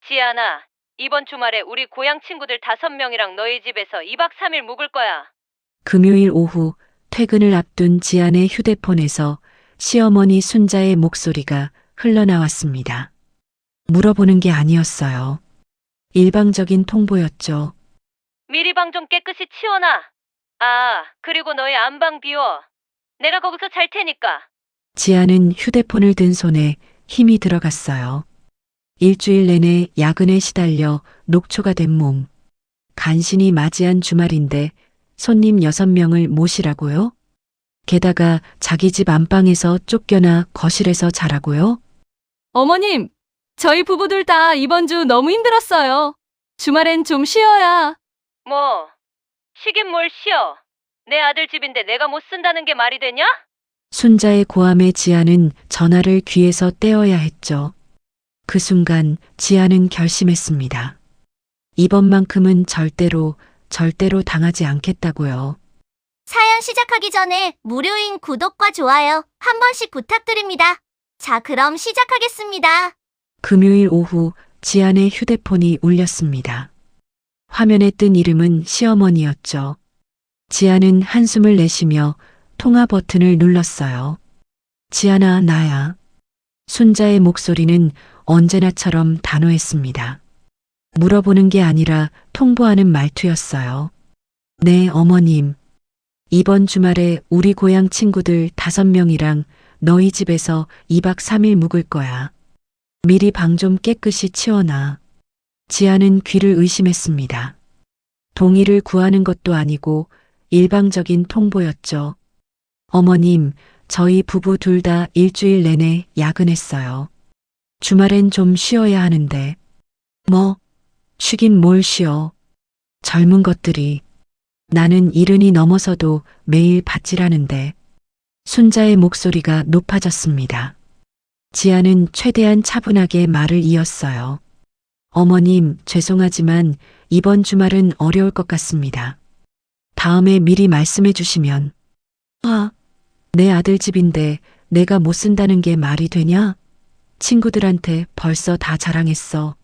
지안아, 이번 주말에 우리 고향 친구들 5명이랑 너희 집에서 2박 3일 묵을 거야. 금요일 오후 퇴근을 앞둔 지안의 휴대폰에서 시어머니 순자의 목소리가 흘러나왔습니다. 물어보는 게 아니었어요. 일방적인 통보였죠. 미리 방 좀 깨끗이 치워놔. 아, 그리고 너희 안방 비워. 내가 거기서 잘 테니까. 지안은 휴대폰을 든 손에 힘이 들어갔어요. 일주일 내내 야근에 시달려 녹초가 된 몸. 간신히 맞이한 주말인데 손님 6명을 모시라고요? 게다가 자기 집 안방에서 쫓겨나 거실에서 자라고요? 어머님, 저희 부부들 다 이번 주 너무 힘들었어요. 주말엔 좀 쉬어야. 뭐, 쉬긴 뭘 쉬어. 내 아들 집인데 내가 못 쓴다는 게 말이 되냐? 순자의 고함에 지아는 전화를 귀에서 떼어야 했죠. 그 순간 지아는 결심했습니다. 이번만큼은 절대로 당하지 않겠다고요. 사연 시작하기 전에 무료인 구독과 좋아요 한 번씩 부탁드립니다. 자, 그럼 시작하겠습니다. 금요일 오후 지안의 휴대폰이 울렸습니다. 화면에 뜬 이름은 시어머니였죠. 지안은 한숨을 내쉬며 통화 버튼을 눌렀어요. 지안아, 나야. 순자의 목소리는 언제나처럼 단호했습니다. 물어보는 게 아니라 통보하는 말투였어요. 네, 어머님. 이번 주말에 우리 고향 친구들 5명이랑 너희 집에서 2박 3일 묵을 거야. 미리 방 좀 깨끗이 치워놔. 지아는 귀를 의심했습니다. 동의를 구하는 것도 아니고 일방적인 통보였죠. 어머님, 저희 부부 둘 다 일주일 내내 야근했어요. 주말엔 좀 쉬어야 하는데. 뭐, 쉬긴 뭘 쉬어. 젊은 것들이. 나는 70이 넘어서도 매일 밭일하는데. 순자의 목소리가 높아졌습니다. 지아는 최대한 차분하게 말을 이었어요. 어머님, 죄송하지만 이번 주말은 어려울 것 같습니다. 다음에 미리 말씀해 주시면. 내 아들 집인데 내가 못 쓴다는 게 말이 되냐? 친구들한테 벌써 다 자랑했어.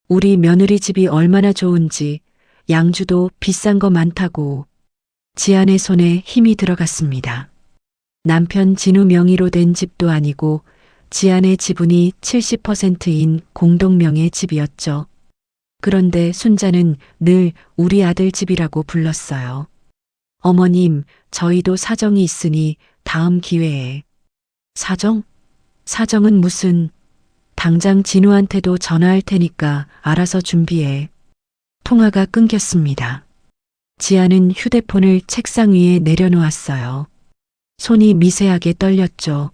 우리 며느리 집이 얼마나 좋은지, 양주도 비싼 거 많다고. 지안의 손에 힘이 들어갔습니다. 남편 진우 명의로 된 집도 아니고 지안의 지분이 70%인 공동명의 집이었죠. 그런데 순자는 늘 우리 아들 집이라고 불렀어요. 어머님, 저희도 사정이 있으니 다음 기회에. 사정? 사정은 무슨? 당장 진우한테도 전화할 테니까 알아서 준비해. 통화가 끊겼습니다. 지아는 휴대폰을 책상 위에 내려놓았어요. 손이 미세하게 떨렸죠.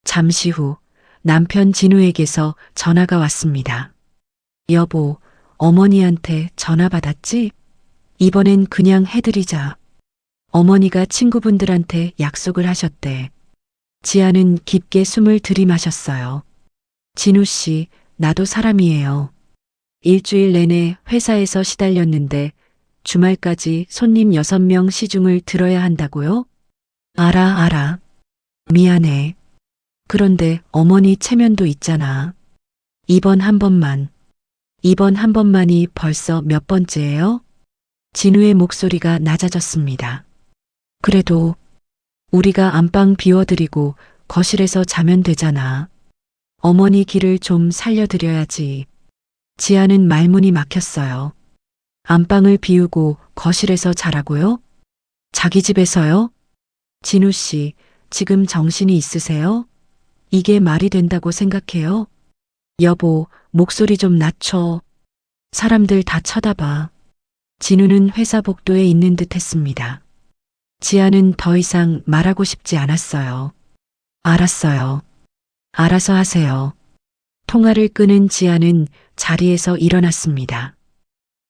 잠시 후 남편 진우에게서 전화가 왔습니다. 여보, 어머니한테 전화 받았지? 이번엔 그냥 해드리자. 어머니가 친구분들한테 약속을 하셨대. 지아는 깊게 숨을 들이마셨어요. 진우 씨, 나도 사람이에요. 일주일 내내 회사에서 시달렸는데 주말까지 손님 6명 시중을 들어야 한다고요? 알아. 미안해. 그런데 어머니 체면도 있잖아. 이번 한 번만이 벌써 몇 번째예요? 진우의 목소리가 낮아졌습니다. 그래도 우리가 안방 비워드리고 거실에서 자면 되잖아. 어머니 길을 좀 살려드려야지. 지아는 말문이 막혔어요. 안방을 비우고 거실에서 자라고요? 자기 집에서요? 진우 씨, 지금 정신이 있으세요? 이게 말이 된다고 생각해요? 여보, 목소리 좀 낮춰. 사람들 다 쳐다봐. 진우는 회사 복도에 있는 듯 했습니다. 지아는 더 이상 말하고 싶지 않았어요. 알았어요. 알아서 하세요. 통화를 끄는 지아는 자리에서 일어났습니다.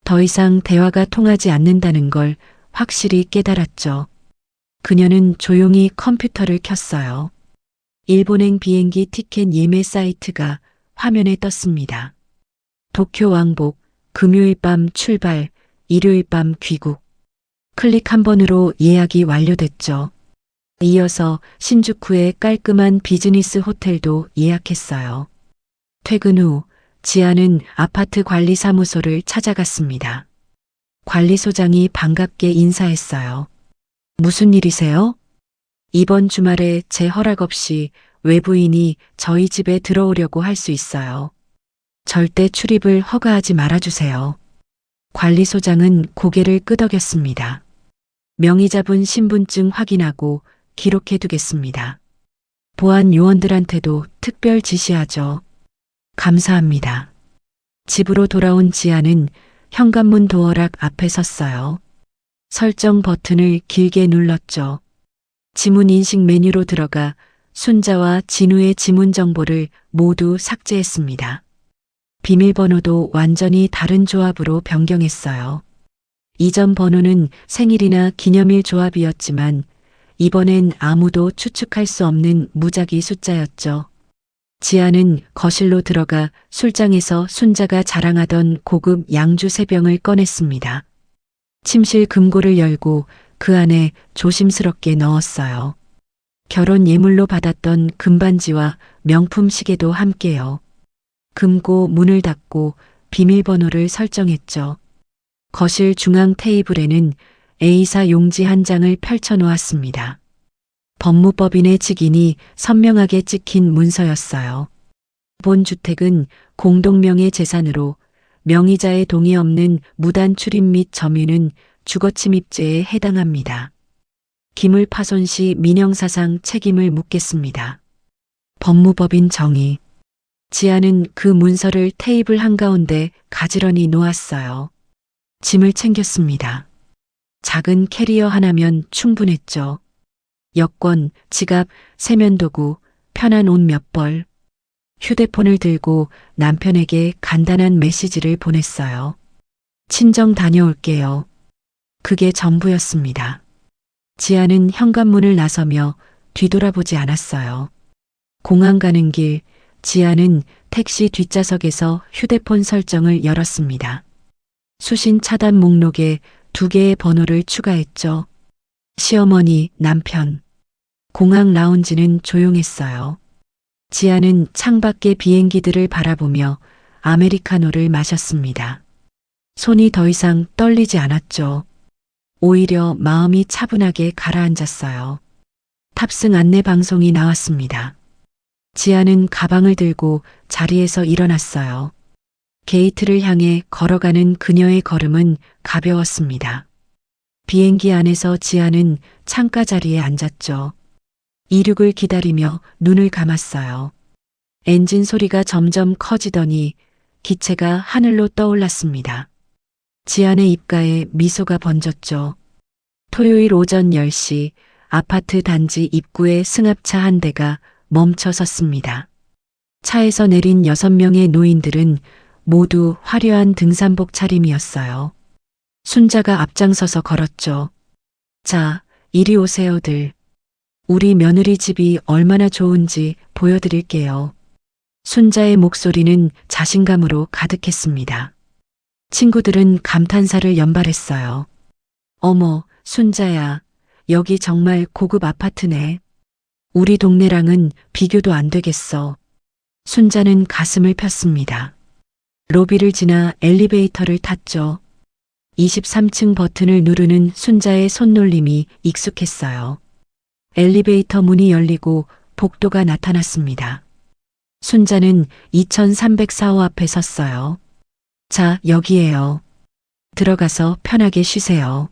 더 이상 대화가 통하지 않는다는 걸 확실히 깨달았죠. 그녀는 조용히 컴퓨터를 켰어요. 일본행 비행기 티켓 예매 사이트가 화면에 떴습니다. 도쿄 왕복, 금요일 밤 출발, 일요일 밤 귀국. 클릭 한 번으로 예약이 완료됐죠. 이어서 신주쿠의 깔끔한 비즈니스 호텔도 예약했어요. 퇴근 후 지아는 아파트 관리사무소를 찾아갔습니다. 관리소장이 반갑게 인사했어요. 무슨 일이세요? 이번 주말에 제 허락 없이 외부인이 저희 집에 들어오려고 할 수 있어요. 절대 출입을 허가하지 말아주세요. 관리소장은 고개를 끄덕였습니다. 명의 잡은 신분증 확인하고 기록해 두겠습니다. 보안 요원들한테도 특별 지시하죠. 감사합니다. 집으로 돌아온 지아는 현관문 도어락 앞에 섰어요. 설정 버튼을 길게 눌렀죠. 지문 인식 메뉴로 들어가 순자와 진우의 지문 정보를 모두 삭제했습니다. 비밀번호도 완전히 다른 조합으로 변경했어요. 이전 번호는 생일이나 기념일 조합이었지만 이번엔 아무도 추측할 수 없는 무작위 숫자였죠. 지아는 거실로 들어가 술장에서 순자가 자랑하던 고급 양주 3병을 꺼냈습니다. 침실 금고를 열고 그 안에 조심스럽게 넣었어요. 결혼 예물로 받았던 금반지와 명품 시계도 함께요. 금고 문을 닫고 비밀번호를 설정했죠. 거실 중앙 테이블에는 A사 용지 한 장을 펼쳐 놓았습니다. 법무법인의 직인이 선명하게 찍힌 문서였어요. 본 주택은 공동명의 재산으로 명의자의 동의 없는 무단 출입 및 점유는 주거침입죄에 해당합니다. 기물 파손 시 민형사상 책임을 묻겠습니다. 법무법인 정의. 지아는 그 문서를 테이블 한가운데 가지런히 놓았어요. 짐을 챙겼습니다. 작은 캐리어 하나면 충분했죠. 여권, 지갑, 세면도구, 편한 옷 몇 벌. 휴대폰을 들고 남편에게 간단한 메시지를 보냈어요. 친정 다녀올게요. 그게 전부였습니다. 지아는 현관문을 나서며 뒤돌아보지 않았어요. 공항 가는 길, 지아는 택시 뒷좌석에서 휴대폰 설정을 열었습니다. 수신 차단 목록에 2개의 번호를 추가했죠. 시어머니, 남편. 공항 라운지는 조용했어요. 지아는 창밖의 비행기들을 바라보며 아메리카노를 마셨습니다. 손이 더 이상 떨리지 않았죠. 오히려 마음이 차분하게 가라앉았어요. 탑승 안내 방송이 나왔습니다. 지아는 가방을 들고 자리에서 일어났어요. 게이트를 향해 걸어가는 그녀의 걸음은 가벼웠습니다. 비행기 안에서 지아는 창가 자리에 앉았죠. 이륙을 기다리며 눈을 감았어요. 엔진 소리가 점점 커지더니 기체가 하늘로 떠올랐습니다. 지안의 입가에 미소가 번졌죠. 토요일 오전 10시 아파트 단지 입구에 승합차 한 대가 멈춰 섰습니다. 차에서 내린 6명의 노인들은 모두 화려한 등산복 차림이었어요. 순자가 앞장서서 걸었죠. 자, 이리 오세요들. 우리 며느리 집이 얼마나 좋은지 보여드릴게요. 순자의 목소리는 자신감으로 가득했습니다. 친구들은 감탄사를 연발했어요. 어머, 순자야, 여기 정말 고급 아파트네. 우리 동네랑은 비교도 안 되겠어. 순자는 가슴을 폈습니다. 로비를 지나 엘리베이터를 탔죠. 23층 버튼을 누르는 순자의 손놀림이 익숙했어요. 엘리베이터 문이 열리고 복도가 나타났습니다. 순자는 2304호 앞에 섰어요. 자, 여기에요. 들어가서 편하게 쉬세요.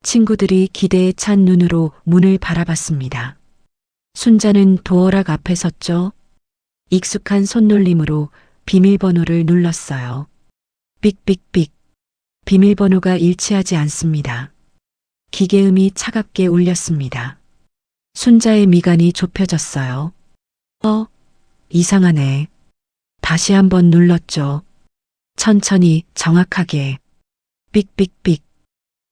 친구들이 기대에 찬 눈으로 문을 바라봤습니다. 순자는 도어락 앞에 섰죠. 익숙한 손놀림으로 비밀번호를 눌렀어요. 삑삑삑. 비밀번호가 일치하지 않습니다. 기계음이 차갑게 울렸습니다. 순자의 미간이 좁혀졌어요. 이상하네. 다시 한번 눌렀죠. 천천히 정확하게. 삑삑삑.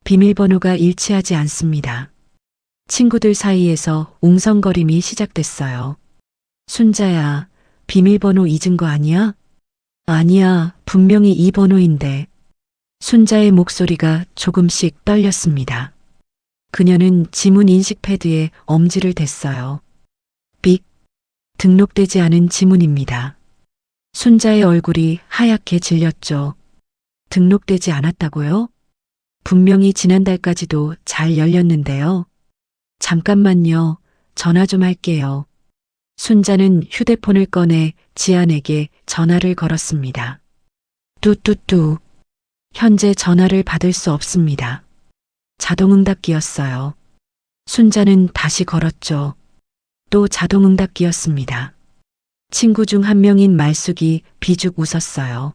비밀번호가 일치하지 않습니다. 친구들 사이에서 웅성거림이 시작됐어요. 순자야, 비밀번호 잊은 거 아니야? 아니야, 분명히 이 번호인데. 순자의 목소리가 조금씩 떨렸습니다. 그녀는 지문 인식 패드에 엄지를 댔어요. 삑. 등록되지 않은 지문입니다. 순자의 얼굴이 하얗게 질렸죠. 등록되지 않았다고요? 분명히 지난달까지도 잘 열렸는데요. 잠깐만요. 전화 좀 할게요. 순자는 휴대폰을 꺼내 지안에게 전화를 걸었습니다. 뚜뚜뚜. 현재 전화를 받을 수 없습니다. 자동응답기였어요. 순자는 다시 걸었죠. 또 자동응답기였습니다. 친구 중 한 명인 말숙이 비죽 웃었어요.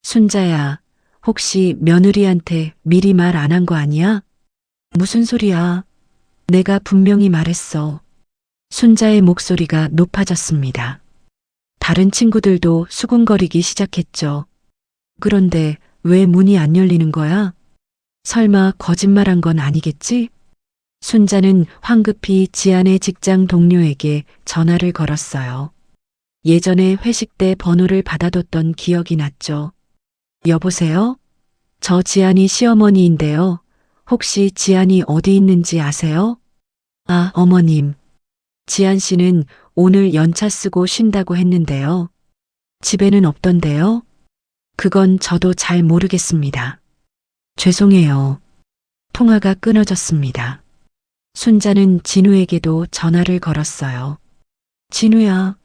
순자야, 혹시 며느리한테 미리 말 안 한 거 아니야? 무슨 소리야? 내가 분명히 말했어. 순자의 목소리가 높아졌습니다. 다른 친구들도 수군거리기 시작했죠. 그런데 왜 문이 안 열리는 거야? 설마 거짓말한 건 아니겠지? 순자는 황급히 지안의 직장 동료에게 전화를 걸었어요. 예전에 회식 때 번호를 받아뒀던 기억이 났죠. 여보세요? 저 지안이 시어머니인데요. 혹시 지안이 어디 있는지 아세요? 아, 어머님. 지안 씨는 오늘 연차 쓰고 쉰다고 했는데요. 집에는 없던데요? 그건 저도 잘 모르겠습니다. 죄송해요. 통화가 끊어졌습니다. 순자는 진우에게도 전화를 걸었어요. 진우야,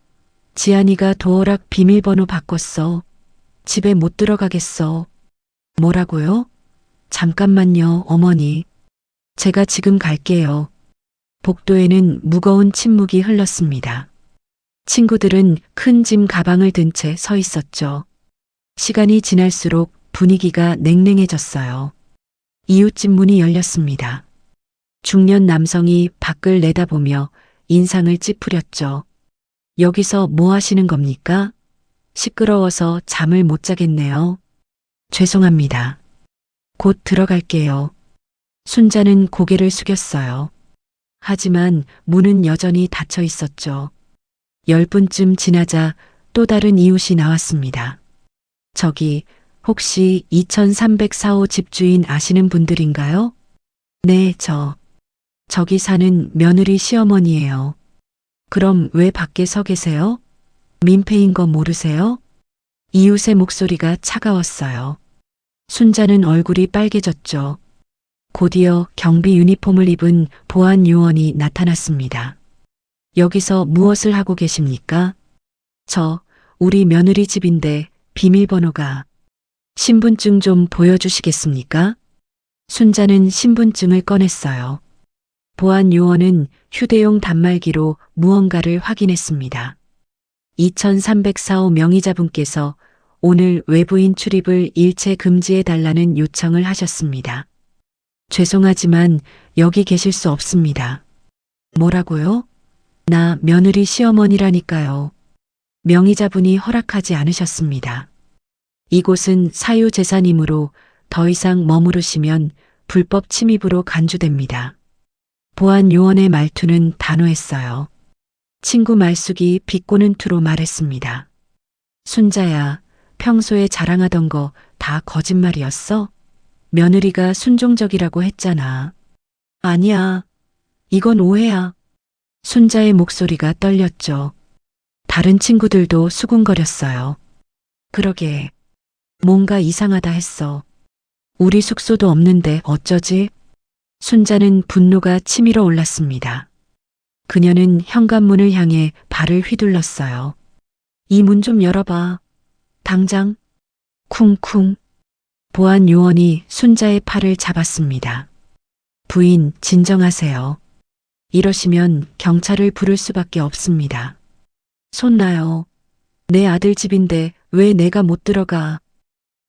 지안이가 도어락 비밀번호 바꿨어. 집에 못 들어가겠어. 뭐라고요? 잠깐만요, 어머니. 제가 지금 갈게요. 복도에는 무거운 침묵이 흘렀습니다. 친구들은 큰 짐 가방을 든 채 서 있었죠. 시간이 지날수록 분위기가 냉랭해졌어요. 이웃집 문이 열렸습니다. 중년 남성이 밖을 내다보며 인상을 찌푸렸죠. 여기서 뭐 하시는 겁니까? 시끄러워서 잠을 못 자겠네요. 죄송합니다. 곧 들어갈게요. 순자는 고개를 숙였어요. 하지만 문은 여전히 닫혀 있었죠. 10분쯤 지나자 또 다른 이웃이 나왔습니다. 저기 혹시 2304호 집주인 아시는 분들인가요? 네, 저기 사는 며느리 시어머니예요. 그럼 왜 밖에 서 계세요? 민폐인 거 모르세요? 이웃의 목소리가 차가웠어요. 순자는 얼굴이 빨개졌죠. 곧이어 경비 유니폼을 입은 보안 요원이 나타났습니다. 여기서 무엇을 하고 계십니까? 우리 며느리 집인데 비밀번호가. 신분증 좀 보여주시겠습니까? 순자는 신분증을 꺼냈어요. 보안 요원은 휴대용 단말기로 무언가를 확인했습니다. 2304호 명의자분께서 오늘 외부인 출입을 일체 금지해달라는 요청을 하셨습니다. 죄송하지만 여기 계실 수 없습니다. 뭐라고요? 나 며느리 시어머니라니까요. 명의자분이 허락하지 않으셨습니다. 이곳은 사유재산이므로 더 이상 머무르시면 불법 침입으로 간주됩니다. 보안 요원의 말투는 단호했어요. 친구 말숙이 비꼬는 투로 말했습니다. 순자야, 평소에 자랑하던 거 다 거짓말이었어? 며느리가 순종적이라고 했잖아. 아니야. 이건 오해야. 순자의 목소리가 떨렸죠. 다른 친구들도 수군거렸어요. 그러게. 뭔가 이상하다 했어. 우리 숙소도 없는데 어쩌지? 순자는 분노가 치밀어 올랐습니다. 그녀는 현관문을 향해 발을 휘둘렀어요. 이 문 좀 열어봐. 당장. 쿵쿵. 보안 요원이 순자의 팔을 잡았습니다. 부인, 진정하세요. 이러시면 경찰을 부를 수밖에 없습니다. 손 놔요. 내 아들 집인데 왜 내가 못 들어가?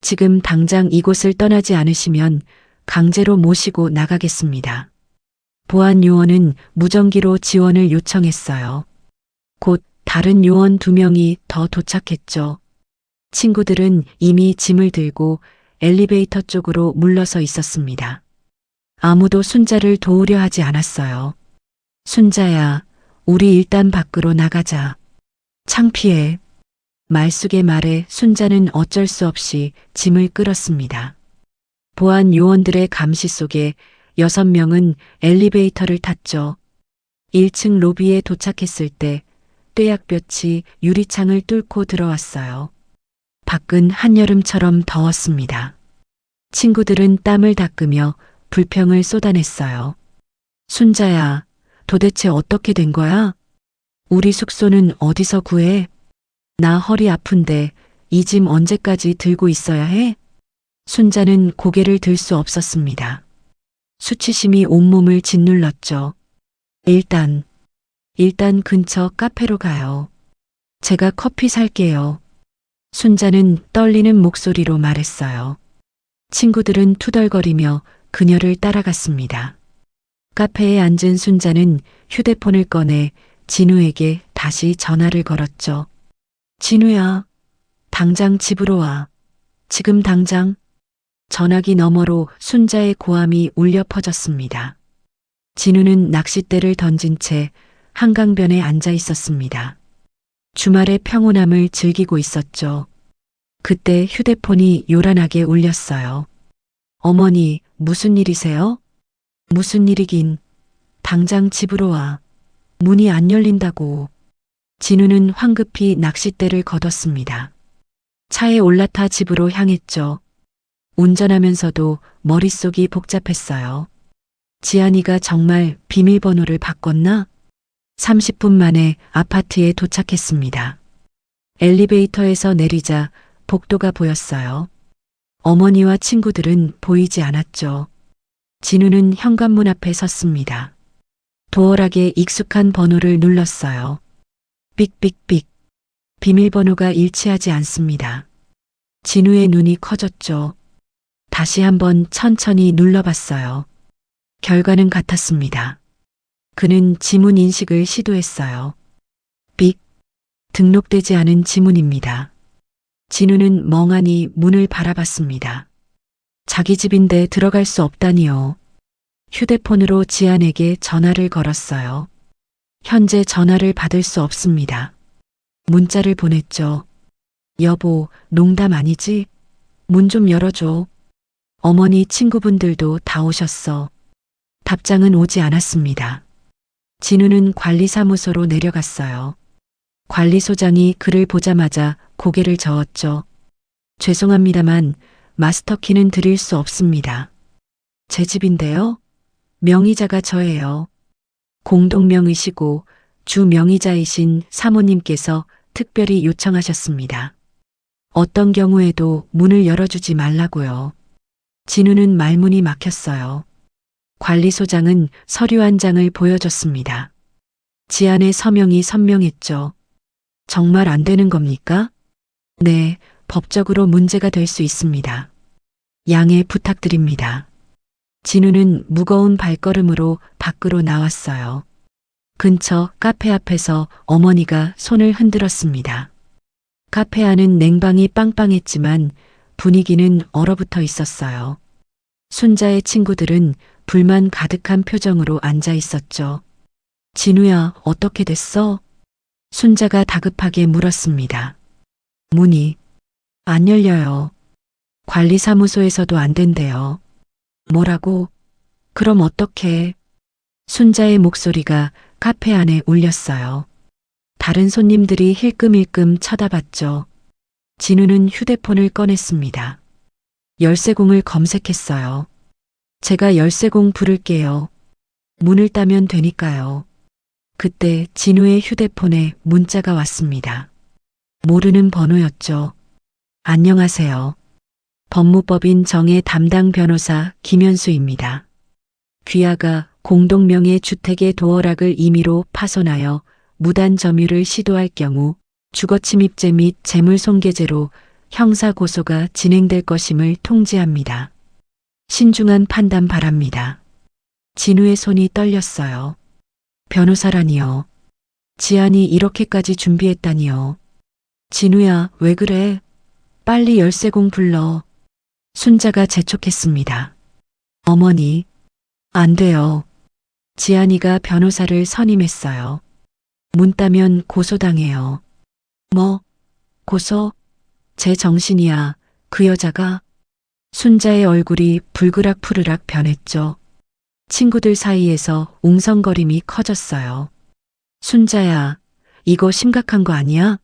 지금 당장 이곳을 떠나지 않으시면 강제로 모시고 나가겠습니다. 보안 요원은 무전기로 지원을 요청했어요. 곧 다른 요원 2명이 더 도착했죠. 친구들은 이미 짐을 들고 엘리베이터 쪽으로 물러서 있었습니다. 아무도 순자를 도우려 하지 않았어요. 순자야, 우리 일단 밖으로 나가자. 창피해. 말숙의 말에 순자는 어쩔 수 없이 짐을 끌었습니다. 보안 요원들의 감시 속에 6명은 엘리베이터를 탔죠. 1층 로비에 도착했을 때 떼약볕이 유리창을 뚫고 들어왔어요. 밖은 한여름처럼 더웠습니다. 친구들은 땀을 닦으며 불평을 쏟아냈어요. 순자야, 도대체 어떻게 된 거야? 우리 숙소는 어디서 구해? 나 허리 아픈데 이 짐 언제까지 들고 있어야 해? 순자는 고개를 들 수 없었습니다. 수치심이 온몸을 짓눌렀죠. 일단 근처 카페로 가요. 제가 커피 살게요. 순자는 떨리는 목소리로 말했어요. 친구들은 투덜거리며 그녀를 따라갔습니다. 카페에 앉은 순자는 휴대폰을 꺼내 진우에게 다시 전화를 걸었죠. 진우야, 당장 집으로 와. 지금 당장. 전화기 너머로 순자의 고함이 울려 퍼졌습니다. 진우는 낚싯대를 던진 채 한강변에 앉아 있었습니다. 주말의 평온함을 즐기고 있었죠. 그때 휴대폰이 요란하게 울렸어요. 어머니, 무슨 일이세요? 무슨 일이긴. 당장 집으로 와. 문이 안 열린다고. 진우는 황급히 낚싯대를 걷었습니다. 차에 올라타 집으로 향했죠. 운전하면서도 머릿속이 복잡했어요. 지안이가 정말 비밀번호를 바꿨나? 30분 만에 아파트에 도착했습니다. 엘리베이터에서 내리자 복도가 보였어요. 어머니와 친구들은 보이지 않았죠. 진우는 현관문 앞에 섰습니다. 도어락에 익숙한 번호를 눌렀어요. 삑삑삑. 비밀번호가 일치하지 않습니다. 진우의 눈이 커졌죠. 다시 한번 천천히 눌러봤어요. 결과는 같았습니다. 그는 지문 인식을 시도했어요. 삑. 등록되지 않은 지문입니다. 진우는 멍하니 문을 바라봤습니다. 자기 집인데 들어갈 수 없다니요. 휴대폰으로 지안에게 전화를 걸었어요. 현재 전화를 받을 수 없습니다. 문자를 보냈죠. 여보, 농담 아니지? 문 좀 열어줘. 어머니 친구분들도 다 오셨어. 답장은 오지 않았습니다. 진우는 관리사무소로 내려갔어요. 관리소장이 그를 보자마자 고개를 저었죠. 죄송합니다만 마스터키는 드릴 수 없습니다. 제 집인데요. 명의자가 저예요. 공동명의시고 주 명의자이신 사모님께서 특별히 요청하셨습니다. 어떤 경우에도 문을 열어주지 말라고요. 진우는 말문이 막혔어요. 관리소장은 서류 한 장을 보여줬습니다. 지안의 서명이 선명했죠. 정말 안 되는 겁니까? 네, 법적으로 문제가 될 수 있습니다. 양해 부탁드립니다. 진우는 무거운 발걸음으로 밖으로 나왔어요. 근처 카페 앞에서 어머니가 손을 흔들었습니다. 카페 안은 냉방이 빵빵했지만 분위기는 얼어붙어 있었어요. 순자의 친구들은 불만 가득한 표정으로 앉아 있었죠. 진우야, 어떻게 됐어? 순자가 다급하게 물었습니다. 문이 안 열려요. 관리사무소에서도 안 된대요. 뭐라고? 그럼 어떡해? 순자의 목소리가 카페 안에 울렸어요. 다른 손님들이 힐끔힐끔 쳐다봤죠. 진우는 휴대폰을 꺼냈습니다. 열쇠공을 검색했어요. 제가 열쇠공 부를게요. 문을 따면 되니까요. 그때 진우의 휴대폰에 문자가 왔습니다. 모르는 번호였죠. 안녕하세요. 법무법인 정의 담당 변호사 김현수입니다. 귀하가 공동명의 주택의 도어락을 임의로 파손하여 무단 점유를 시도할 경우 주거침입죄 및 재물손괴죄로 형사고소가 진행될 것임을 통지합니다. 신중한 판단 바랍니다. 진우의 손이 떨렸어요. 변호사라니요. 지안이 이렇게까지 준비했다니요. 진우야, 왜 그래? 빨리 열쇠공 불러. 순자가 재촉했습니다. 어머니, 안 돼요. 지안이가 변호사를 선임했어요. 문 따면 고소당해요. 뭐? 고소? 제 정신이야. 그 여자가? 순자의 얼굴이 불그락 푸르락 변했죠. 친구들 사이에서 웅성거림이 커졌어요. 순자야, 이거 심각한 거 아니야?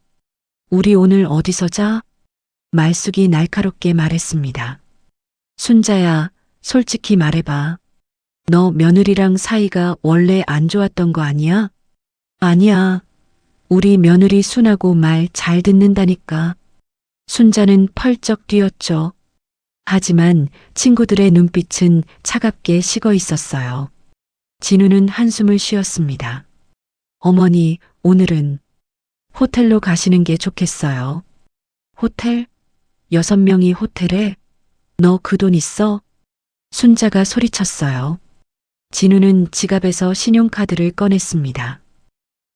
우리 오늘 어디서 자? 말숙이 날카롭게 말했습니다. 순자야, 솔직히 말해봐. 너 며느리랑 사이가 원래 안 좋았던 거 아니야? 아니야. 우리 며느리 순하고 말 잘 듣는다니까. 순자는 펄쩍 뛰었죠. 하지만 친구들의 눈빛은 차갑게 식어 있었어요. 진우는 한숨을 쉬었습니다. 어머니, 오늘은 호텔로 가시는 게 좋겠어요. 호텔? 6명이 호텔에? 너 그 돈 있어? 순자가 소리쳤어요. 진우는 지갑에서 신용카드를 꺼냈습니다.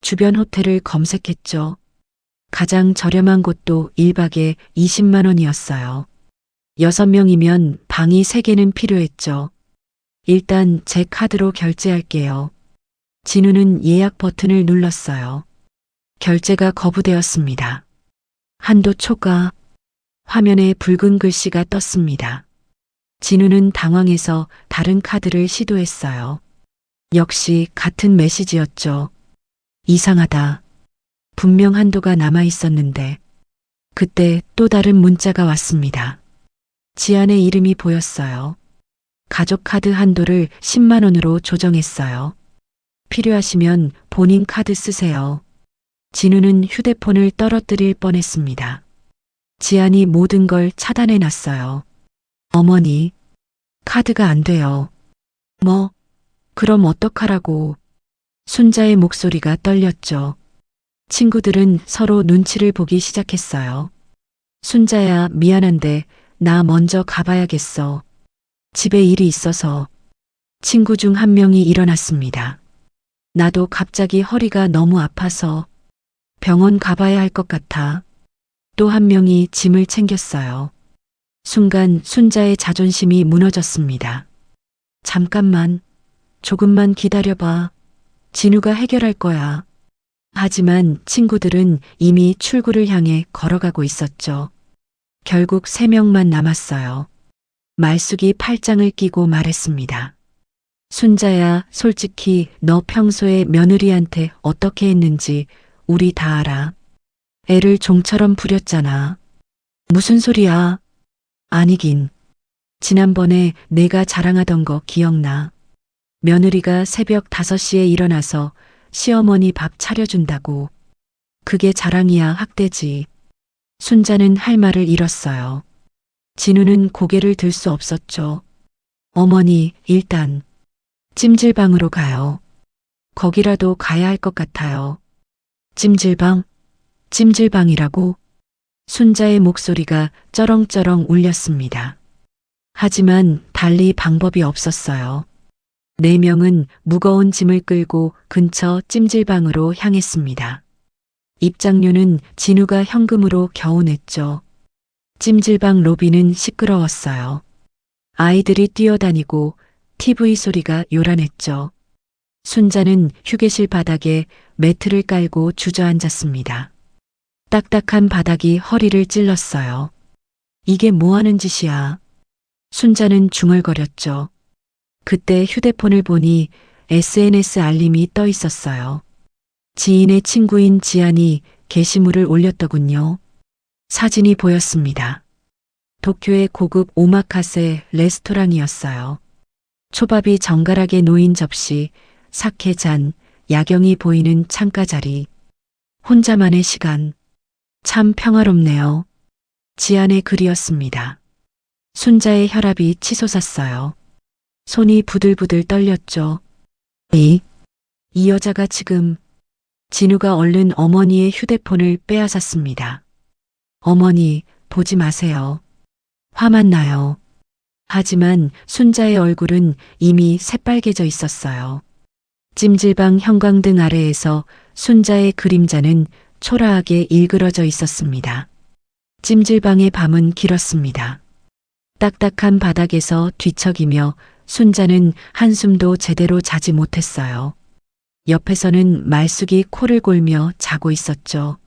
주변 호텔을 검색했죠. 가장 저렴한 곳도 1박에 20만 원이었어요. 6명이면 방이 3개는 필요했죠. 일단 제 카드로 결제할게요. 진우는 예약 버튼을 눌렀어요. 결제가 거부되었습니다. 한도 초과. 화면에 붉은 글씨가 떴습니다. 진우는 당황해서 다른 카드를 시도했어요. 역시 같은 메시지였죠. 이상하다. 분명 한도가 남아 있었는데 그때 또 다른 문자가 왔습니다. 지안의 이름이 보였어요. 가족 카드 한도를 10만 원으로 조정했어요. 필요하시면 본인 카드 쓰세요. 진우는 휴대폰을 떨어뜨릴 뻔했습니다. 지안이 모든 걸 차단해 놨어요. 어머니, 카드가 안 돼요. 뭐? 그럼 어떡하라고. 순자의 목소리가 떨렸죠. 친구들은 서로 눈치를 보기 시작했어요. 순자야, 미안한데 나 먼저 가봐야겠어. 집에 일이 있어서. 친구 중 한 명이 일어났습니다. 나도 갑자기 허리가 너무 아파서 병원 가봐야 할 것 같아. 또 한 명이 짐을 챙겼어요. 순간 순자의 자존심이 무너졌습니다. 잠깐만, 조금만 기다려봐. 진우가 해결할 거야. 하지만 친구들은 이미 출구를 향해 걸어가고 있었죠. 결국 3명만 남았어요. 말숙이 팔짱을 끼고 말했습니다. 순자야, 솔직히 너 평소에 며느리한테 어떻게 했는지 우리 다 알아. 애를 종처럼 부렸잖아. 무슨 소리야? 아니긴. 지난번에 내가 자랑하던 거 기억나. 며느리가 새벽 5시에 일어나서 시어머니 밥 차려준다고. 그게 자랑이야, 학대지. 순자는 할 말을 잃었어요. 진우는 고개를 들 수 없었죠. 어머니, 일단 찜질방으로 가요. 거기라도 가야 할 것 같아요. 찜질방? 찜질방이라고? 순자의 목소리가 쩌렁쩌렁 울렸습니다. 하지만 달리 방법이 없었어요. 4명은 무거운 짐을 끌고 근처 찜질방으로 향했습니다. 입장료는 진우가 현금으로 겨우 냈죠. 찜질방 로비는 시끄러웠어요. 아이들이 뛰어다니고 TV 소리가 요란했죠. 순자는 휴게실 바닥에 매트를 깔고 주저앉았습니다. 딱딱한 바닥이 허리를 찔렀어요. 이게 뭐 하는 짓이야? 순자는 중얼거렸죠. 그때 휴대폰을 보니 SNS 알림이 떠 있었어요. 지인의 친구인 지안이 게시물을 올렸더군요. 사진이 보였습니다. 도쿄의 고급 오마카세 레스토랑이었어요. 초밥이 정갈하게 놓인 접시, 사케 잔, 야경이 보이는 창가 자리. 혼자만의 시간. 참 평화롭네요. 지안의 글이었습니다. 순자의 혈압이 치솟았어요. 손이 부들부들 떨렸죠. 이 여자가 지금. 진우가 얼른 어머니의 휴대폰을 빼앗았습니다. 어머니, 보지 마세요. 화만 나요. 하지만 순자의 얼굴은 이미 새빨개져 있었어요. 찜질방 형광등 아래에서 순자의 그림자는 초라하게 일그러져 있었습니다. 찜질방의 밤은 길었습니다. 딱딱한 바닥에서 뒤척이며 순자는 한숨도 제대로 자지 못했어요. 옆에서는 말숙이 코를 골며 자고 있었죠.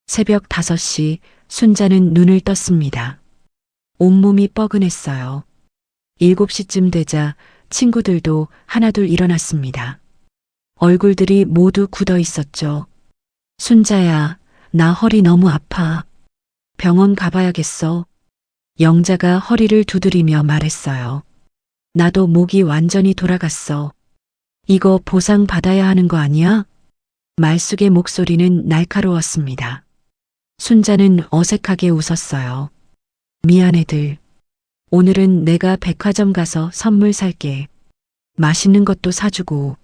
새벽 5시 순자는 눈을 떴습니다. 온몸이 뻐근했어요. 7시쯤 되자 친구들도 하나둘 일어났습니다. 얼굴들이 모두 굳어 있었죠. 순자야, 나 허리 너무 아파. 병원 가봐야겠어. 영자가 허리를 두드리며 말했어요. 나도 목이 완전히 돌아갔어. 이거 보상 받아야 하는 거 아니야? 말숙의 목소리는 날카로웠습니다. 순자는 어색하게 웃었어요. 미안해들. 오늘은 내가 백화점 가서 선물 살게. 맛있는 것도 사주고.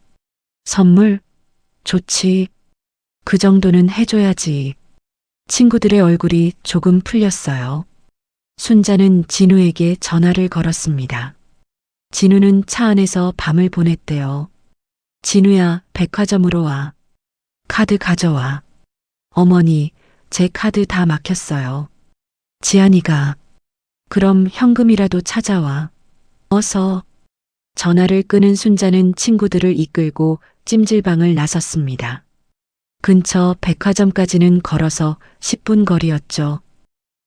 선물? 좋지. 그 정도는 해줘야지. 친구들의 얼굴이 조금 풀렸어요. 순자는 진우에게 전화를 걸었습니다. 진우는 차 안에서 밤을 보냈대요. 진우야, 백화점으로 와. 카드 가져와. 어머니, 제 카드 다 막혔어요. 지안이가. 그럼 현금이라도 찾아와. 어서. 전화를 끊은 순자는 친구들을 이끌고 찜질방을 나섰습니다. 근처 백화점까지는 걸어서 10분 거리였죠.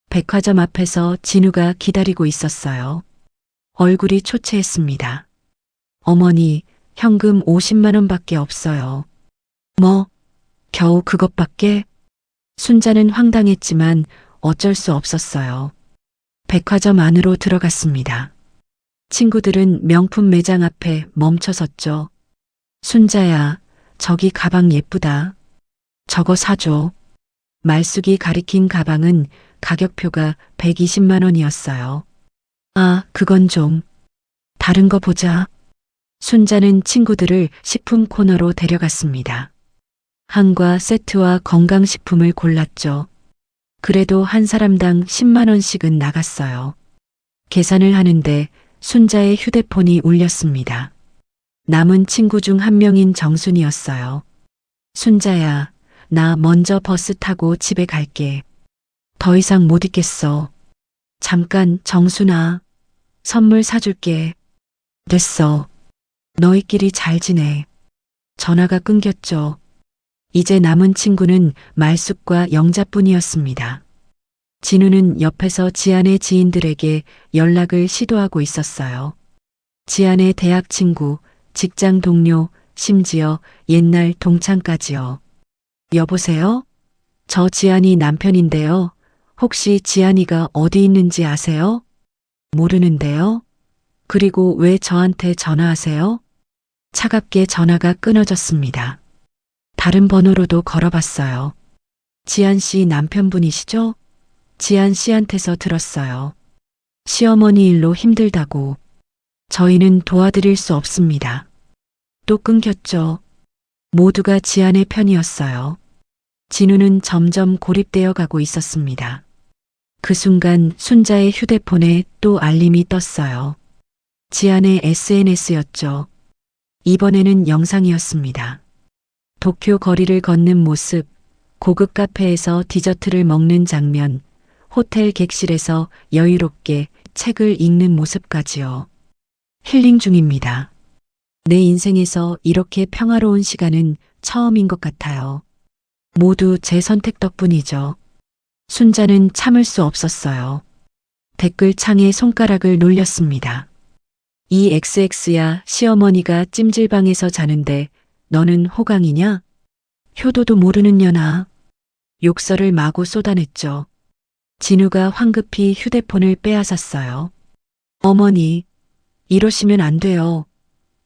백화점 앞에서 진우가 기다리고 있었어요. 얼굴이 초췌했습니다. 어머니, 현금 50만 원밖에 없어요. 뭐? 겨우 그것밖에? 순자는 황당했지만 어쩔 수 없었어요. 백화점 안으로 들어갔습니다. 친구들은 명품 매장 앞에 멈춰섰죠. 순자야, 저기 가방 예쁘다. 저거 사줘. 말숙이 가리킨 가방은 가격표가 120만 원이었어요. 아, 그건 좀. 다른 거 보자. 순자는 친구들을 식품 코너로 데려갔습니다. 한과 세트와 건강식품을 골랐죠. 그래도 한 사람당 10만 원씩은 나갔어요. 계산을 하는데 순자의 휴대폰이 울렸습니다. 남은 친구 중 한 명인 정순이었어요. 순자야, 나 먼저 버스 타고 집에 갈게. 더 이상 못 있겠어. 잠깐, 정순아. 선물 사줄게. 됐어. 너희끼리 잘 지내. 전화가 끊겼죠. 이제 남은 친구는 말숙과 영자뿐이었습니다. 진우는 옆에서 지안의 지인들에게 연락을 시도하고 있었어요. 지안의 대학 친구, 직장 동료, 심지어 옛날 동창까지요. 여보세요? 저 지안이 남편인데요. 혹시 지안이가 어디 있는지 아세요? 모르는데요. 그리고 왜 저한테 전화하세요? 차갑게 전화가 끊어졌습니다. 다른 번호로도 걸어봤어요. 지안 씨 남편분이시죠? 지안 씨한테서 들었어요. 시어머니 일로 힘들다고. 저희는 도와드릴 수 없습니다. 또 끊겼죠. 모두가 지안의 편이었어요. 진우는 점점 고립되어 가고 있었습니다. 그 순간 순자의 휴대폰에 또 알림이 떴어요. 지안의 SNS였죠. 이번에는 영상이었습니다. 도쿄 거리를 걷는 모습, 고급 카페에서 디저트를 먹는 장면, 호텔 객실에서 여유롭게 책을 읽는 모습까지요. 힐링 중입니다. 내 인생에서 이렇게 평화로운 시간은 처음인 것 같아요. 모두 제 선택 덕분이죠. 순자는 참을 수 없었어요. 댓글창에 손가락을 놀렸습니다. 이 XX야, 시어머니가 찜질방에서 자는데 너는 호강이냐? 효도도 모르는 년아. 욕설을 마구 쏟아냈죠. 진우가 황급히 휴대폰을 빼앗았어요. 어머니, 이러시면 안 돼요.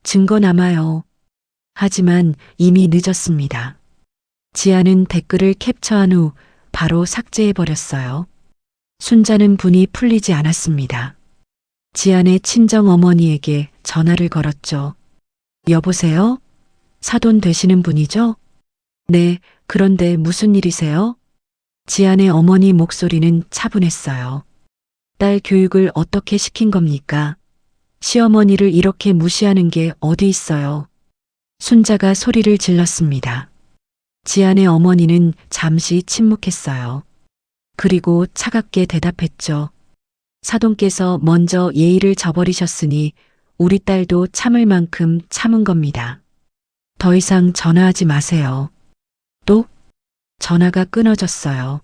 증거 남아요. 하지만 이미 늦었습니다. 지아는 댓글을 캡처한 후 바로 삭제해버렸어요. 순자는 분이 풀리지 않았습니다. 지안의 친정 어머니에게 전화를 걸었죠. 여보세요? 사돈 되시는 분이죠? 네, 그런데 무슨 일이세요? 지안의 어머니 목소리는 차분했어요. 딸 교육을 어떻게 시킨 겁니까? 시어머니를 이렇게 무시하는 게 어디 있어요? 순자가 소리를 질렀습니다. 지안의 어머니는 잠시 침묵했어요. 그리고 차갑게 대답했죠. 사돈께서 먼저 예의를 저버리셨으니 우리 딸도 참을 만큼 참은 겁니다. 더 이상 전화하지 마세요. 또? 전화가 끊어졌어요.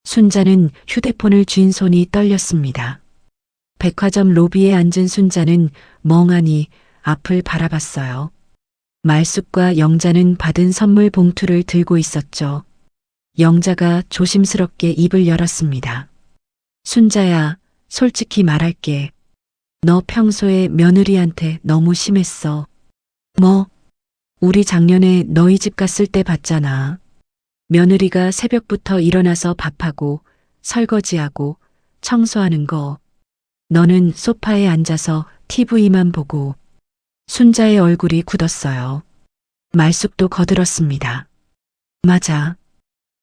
순자는 휴대폰을 쥔 손이 떨렸습니다. 백화점 로비에 앉은 순자는 멍하니 앞을 바라봤어요. 말숙과 영자는 받은 선물 봉투를 들고 있었죠. 영자가 조심스럽게 입을 열었습니다. 순자야, 솔직히 말할게. 너 평소에 며느리한테 너무 심했어. 뭐? 우리 작년에 너희 집 갔을 때 봤잖아. 며느리가 새벽부터 일어나서 밥하고 설거지하고 청소하는 거. 너는 소파에 앉아서 TV만 보고. 순자의 얼굴이 굳었어요. 말쑥도 거들었습니다. 맞아.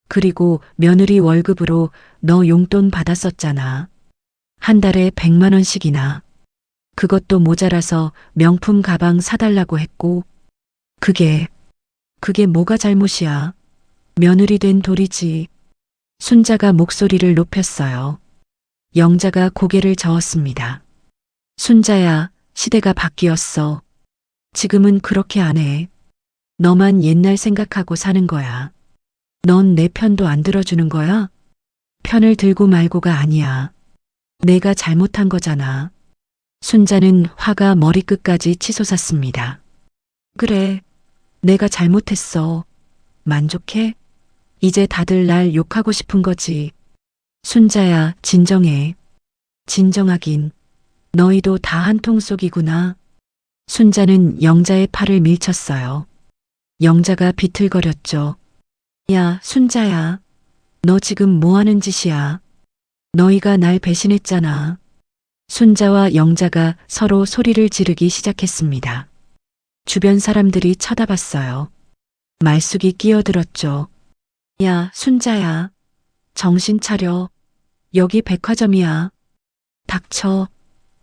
그리고 며느리 월급으로 너 용돈 받았었잖아. 한 달에 100만 원씩이나. 그것도 모자라서 명품 가방 사달라고 했고. 그게 뭐가 잘못이야. 며느리 된 도리지. 순자가 목소리를 높였어요. 영자가 고개를 저었습니다. 순자야, 시대가 바뀌었어. 지금은 그렇게 안 해. 너만 옛날 생각하고 사는 거야. 넌 내 편도 안 들어주는 거야? 편을 들고 말고가 아니야. 내가 잘못한 거잖아. 순자는 화가 머리끝까지 치솟았습니다. 그래, 내가 잘못했어. 만족해? 이제 다들 날 욕하고 싶은 거지. 순자야, 진정해. 진정하긴. 너희도 다 한 통 속이구나. 순자는 영자의 팔을 밀쳤어요. 영자가 비틀거렸죠. 야, 순자야. 너 지금 뭐 하는 짓이야? 너희가 날 배신했잖아. 순자와 영자가 서로 소리를 지르기 시작했습니다. 주변 사람들이 쳐다봤어요. 말숙이 끼어들었죠. 야, 순자야. 정신 차려. 여기 백화점이야. 닥쳐.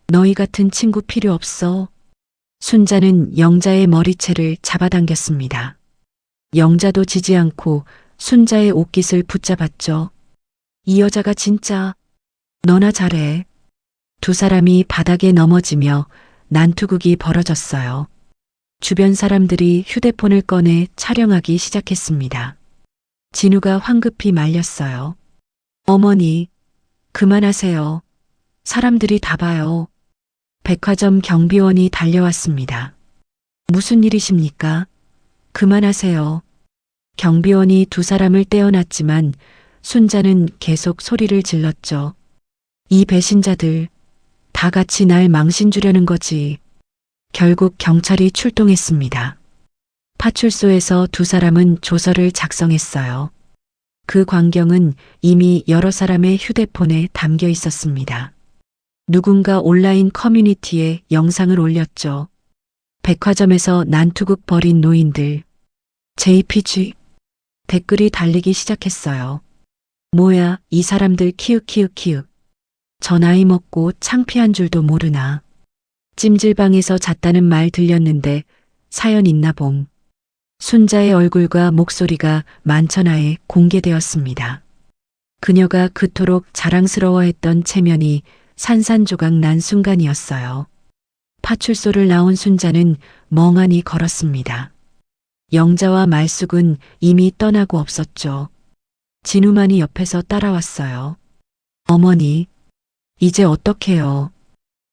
너희 같은 친구 필요 없어. 순자는 영자의 머리채를 잡아당겼습니다. 영자도 지지 않고 순자의 옷깃을 붙잡았죠. 이 여자가 진짜 너나 잘해. 두 사람이 바닥에 넘어지며 난투극이 벌어졌어요. 주변 사람들이 휴대폰을 꺼내 촬영하기 시작했습니다. 진우가 황급히 말렸어요. 어머니, 그만하세요. 사람들이 다 봐요. 백화점 경비원이 달려왔습니다. 무슨 일이십니까? 그만하세요. 경비원이 두 사람을 떼어놨지만 순자는 계속 소리를 질렀죠. 이 배신자들, 다 같이 날 망신 주려는 거지. 결국 경찰이 출동했습니다. 파출소에서 두 사람은 조서를 작성했어요. 그 광경은 이미 여러 사람의 휴대폰에 담겨 있었습니다. 누군가 온라인 커뮤니티에 영상을 올렸죠. 백화점에서 난투극 벌인 노인들. JPG. 댓글이 달리기 시작했어요. 뭐야, 이 사람들 키읔키읔키읔. 저 나이 먹고 창피한 줄도 모르나. 찜질방에서 잤다는 말 들렸는데 사연 있나 봄. 순자의 얼굴과 목소리가 만천하에 공개되었습니다. 그녀가 그토록 자랑스러워했던 체면이 산산조각 난 순간이었어요. 파출소를 나온 순자는 멍하니 걸었습니다. 영자와 말숙은 이미 떠나고 없었죠. 진우만이 옆에서 따라왔어요. 어머니, 이제 어떡해요?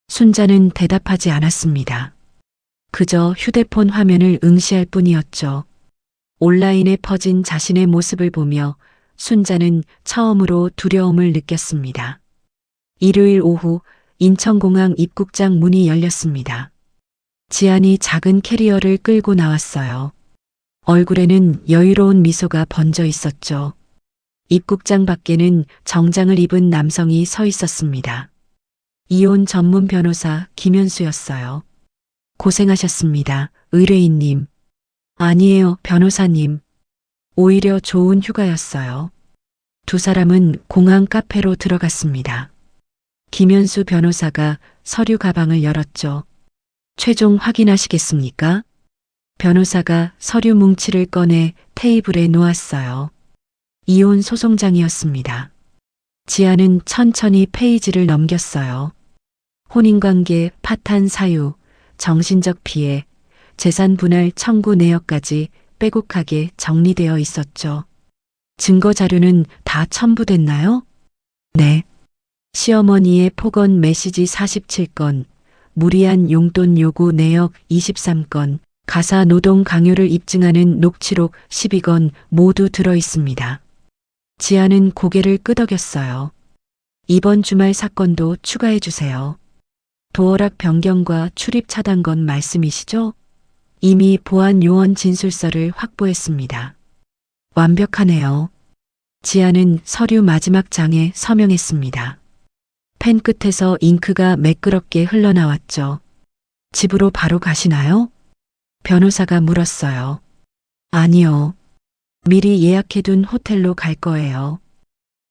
순자는 대답하지 않았습니다. 그저 휴대폰 화면을 응시할 뿐이었죠. 온라인에 퍼진 자신의 모습을 보며 순자는 처음으로 두려움을 느꼈습니다. 일요일 오후 인천공항 입국장 문이 열렸습니다. 지안이 작은 캐리어를 끌고 나왔어요. 얼굴에는 여유로운 미소가 번져 있었죠. 입국장 밖에는 정장을 입은 남성이 서 있었습니다. 이혼 전문 변호사 김현수였어요. 고생하셨습니다, 의뢰인님. 아니에요, 변호사님. 오히려 좋은 휴가였어요. 두 사람은 공항 카페로 들어갔습니다. 김현수 변호사가 서류 가방을 열었죠. 최종 확인하시겠습니까? 변호사가 서류 뭉치를 꺼내 테이블에 놓았어요. 이혼 소송장이었습니다. 지아는 천천히 페이지를 넘겼어요. 혼인관계, 파탄 사유, 정신적 피해, 재산 분할 청구 내역까지 빼곡하게 정리되어 있었죠. 증거 자료는 다 첨부됐나요? 네. 시어머니의 폭언 메시지 47건, 무리한 용돈 요구 내역 23건, 가사 노동 강요를 입증하는 녹취록 12건 모두 들어 있습니다. 지아는 고개를 끄덕였어요. 이번 주말 사건도 추가해 주세요. 도어락 변경과 출입 차단건 말씀이시죠? 이미 보안 요원 진술서를 확보했습니다. 완벽하네요. 지아는 서류 마지막 장에 서명했습니다. 펜 끝에서 잉크가 매끄럽게 흘러나왔죠. 집으로 바로 가시나요? 변호사가 물었어요. 아니요. 미리 예약해둔 호텔로 갈 거예요.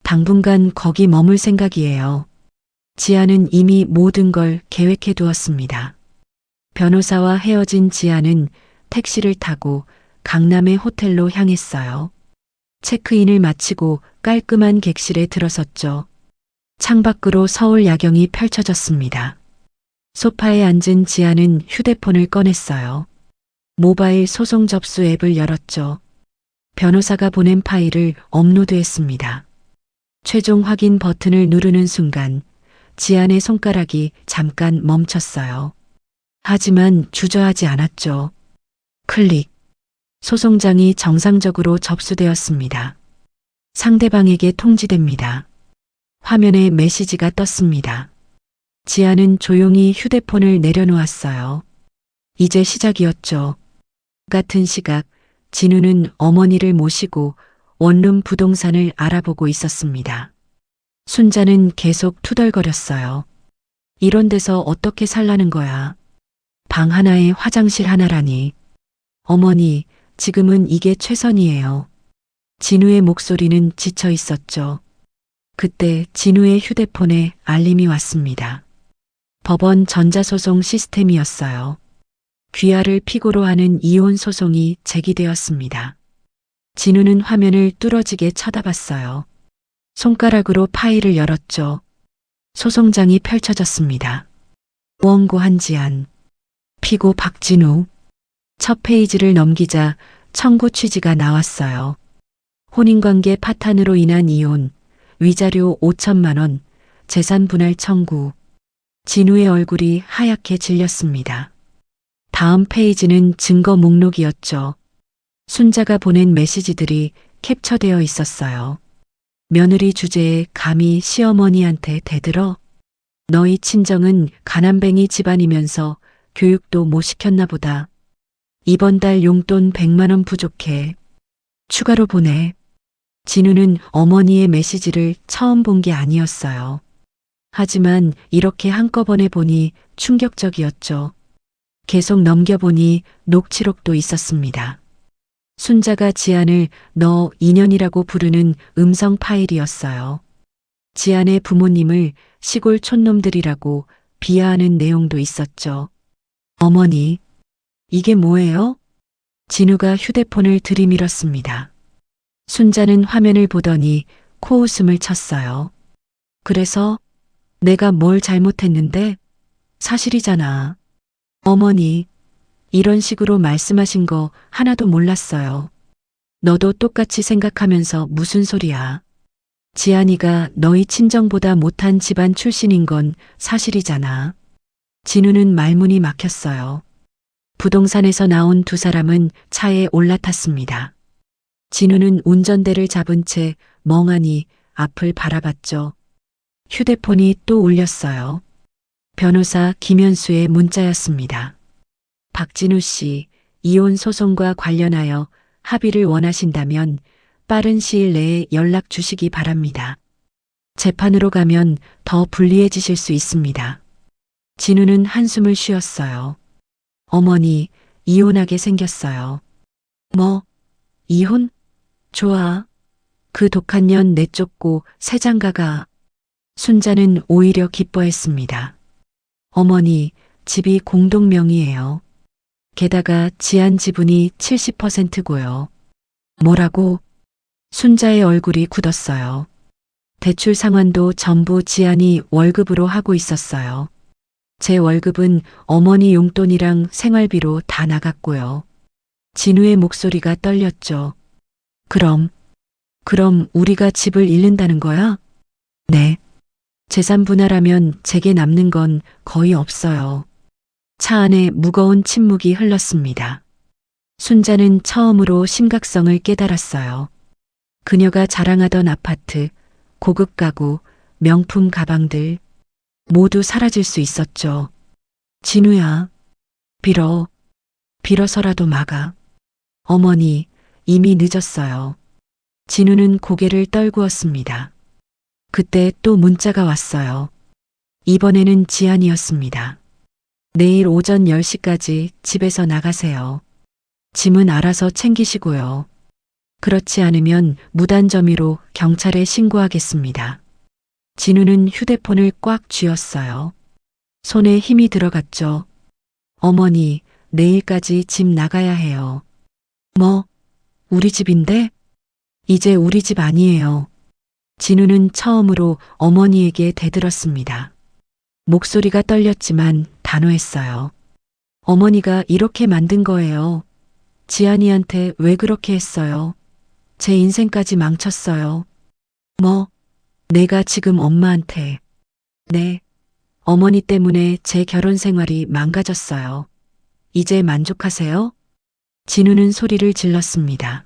당분간 거기 머물 생각이에요. 지아는 이미 모든 걸 계획해 두었습니다. 변호사와 헤어진 지아는 택시를 타고 강남의 호텔로 향했어요. 체크인을 마치고 깔끔한 객실에 들어섰죠. 창밖으로 서울 야경이 펼쳐졌습니다. 소파에 앉은 지아는 휴대폰을 꺼냈어요. 모바일 소송 접수 앱을 열었죠. 변호사가 보낸 파일을 업로드했습니다. 최종 확인 버튼을 누르는 순간 지안의 손가락이 잠깐 멈췄어요. 하지만 주저하지 않았죠. 클릭. 소송장이 정상적으로 접수되었습니다. 상대방에게 통지됩니다. 화면에 메시지가 떴습니다. 지아는 조용히 휴대폰을 내려놓았어요. 이제 시작이었죠. 같은 시각, 진우는 어머니를 모시고 원룸 부동산을 알아보고 있었습니다. 순자는 계속 투덜거렸어요. 이런 데서 어떻게 살라는 거야? 방 하나에 화장실 하나라니. 어머니, 지금은 이게 최선이에요. 진우의 목소리는 지쳐 있었죠. 그때 진우의 휴대폰에 알림이 왔습니다. 법원 전자소송 시스템이었어요. 귀하를 피고로 하는 이혼 소송이 제기되었습니다. 진우는 화면을 뚫어지게 쳐다봤어요. 손가락으로 파일을 열었죠. 소송장이 펼쳐졌습니다. 원고 한지안, 피고 박진우. 첫 페이지를 넘기자 청구 취지가 나왔어요. 혼인관계 파탄으로 인한 이혼, 위자료 5천만 원, 재산 분할 청구. 진우의 얼굴이 하얗게 질렸습니다. 다음 페이지는 증거 목록이었죠. 순자가 보낸 메시지들이 캡처되어 있었어요. 며느리 주제에 감히 시어머니한테 대들어? 너희 친정은 가난뱅이 집안이면서 교육도 못 시켰나 보다. 이번 달 용돈 100만 원 부족해. 추가로 보내. 진우는 어머니의 메시지를 처음 본 게 아니었어요. 하지만 이렇게 한꺼번에 보니 충격적이었죠. 계속 넘겨보니 녹취록도 있었습니다. 순자가 지안을 너 인연이라고 부르는 음성 파일이었어요. 지안의 부모님을 시골 촌놈들이라고 비하하는 내용도 있었죠. 어머니, 이게 뭐예요? 진우가 휴대폰을 들이밀었습니다. 순자는 화면을 보더니 코웃음을 쳤어요. 그래서 내가 뭘 잘못했는데? 사실이잖아. 어머니, 이런 식으로 말씀하신 거 하나도 몰랐어요. 너도 똑같이 생각하면서 무슨 소리야. 지안이가 너희 친정보다 못한 집안 출신인 건 사실이잖아. 진우는 말문이 막혔어요. 부동산에서 나온 두 사람은 차에 올라탔습니다. 진우는 운전대를 잡은 채 멍하니 앞을 바라봤죠. 휴대폰이 또 울렸어요. 변호사 김현수의 문자였습니다. 박진우 씨, 이혼 소송과 관련하여 합의를 원하신다면 빠른 시일 내에 연락 주시기 바랍니다. 재판으로 가면 더 불리해지실 수 있습니다. 진우는 한숨을 쉬었어요. 어머니, 이혼하게 생겼어요. 뭐, 이혼? 좋아. 그 독한 년 내쫓고 새 장가가. 순자는 오히려 기뻐했습니다. 어머니, 집이 공동명의예요. 게다가 지안 지분이 70%고요. 뭐라고? 순자의 얼굴이 굳었어요. 대출 상환도 전부 지안이 월급으로 하고 있었어요. 제 월급은 어머니 용돈이랑 생활비로 다 나갔고요. 진우의 목소리가 떨렸죠. 그럼 우리가 집을 잃는다는 거야? 네. 재산 분할하면 제게 남는 건 거의 없어요. 차 안에 무거운 침묵이 흘렀습니다. 순자는 처음으로 심각성을 깨달았어요. 그녀가 자랑하던 아파트, 고급 가구, 명품 가방들 모두 사라질 수 있었죠. 진우야, 빌어서라도 막아. 어머니, 이미 늦었어요. 진우는 고개를 떨구었습니다. 그때 또 문자가 왔어요. 이번에는 지안이었습니다. 내일 오전 10시까지 집에서 나가세요. 짐은 알아서 챙기시고요. 그렇지 않으면 무단점유로 경찰에 신고하겠습니다. 진우는 휴대폰을 꽉 쥐었어요. 손에 힘이 들어갔죠. 어머니, 내일까지 집 나가야 해요. 뭐, 우리 집인데? 이제 우리 집 아니에요. 진우는 처음으로 어머니에게 대들었습니다. 목소리가 떨렸지만 단호했어요. 어머니가 이렇게 만든 거예요. 지안이한테 왜 그렇게 했어요? 제 인생까지 망쳤어요. 뭐, 내가 지금 엄마한테. 네, 어머니 때문에 제 결혼 생활이 망가졌어요. 이제 만족하세요? 진우는 소리를 질렀습니다.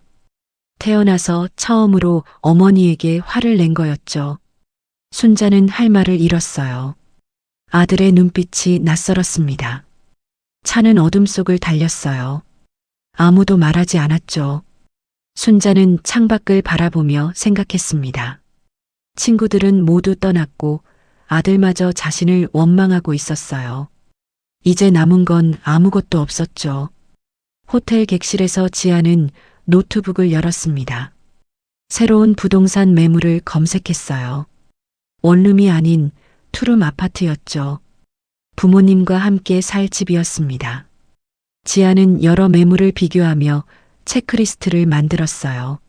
태어나서 처음으로 어머니에게 화를 낸 거였죠. 순자는 할 말을 잃었어요. 아들의 눈빛이 낯설었습니다. 차는 어둠 속을 달렸어요. 아무도 말하지 않았죠. 순자는 창밖을 바라보며 생각했습니다. 친구들은 모두 떠났고 아들마저 자신을 원망하고 있었어요. 이제 남은 건 아무것도 없었죠. 호텔 객실에서 지아는 노트북을 열었습니다. 새로운 부동산 매물을 검색했어요. 원룸이 아닌 투룸 아파트였죠. 부모님과 함께 살 집이었습니다. 지아는 여러 매물을 비교하며 체크리스트를 만들었어요.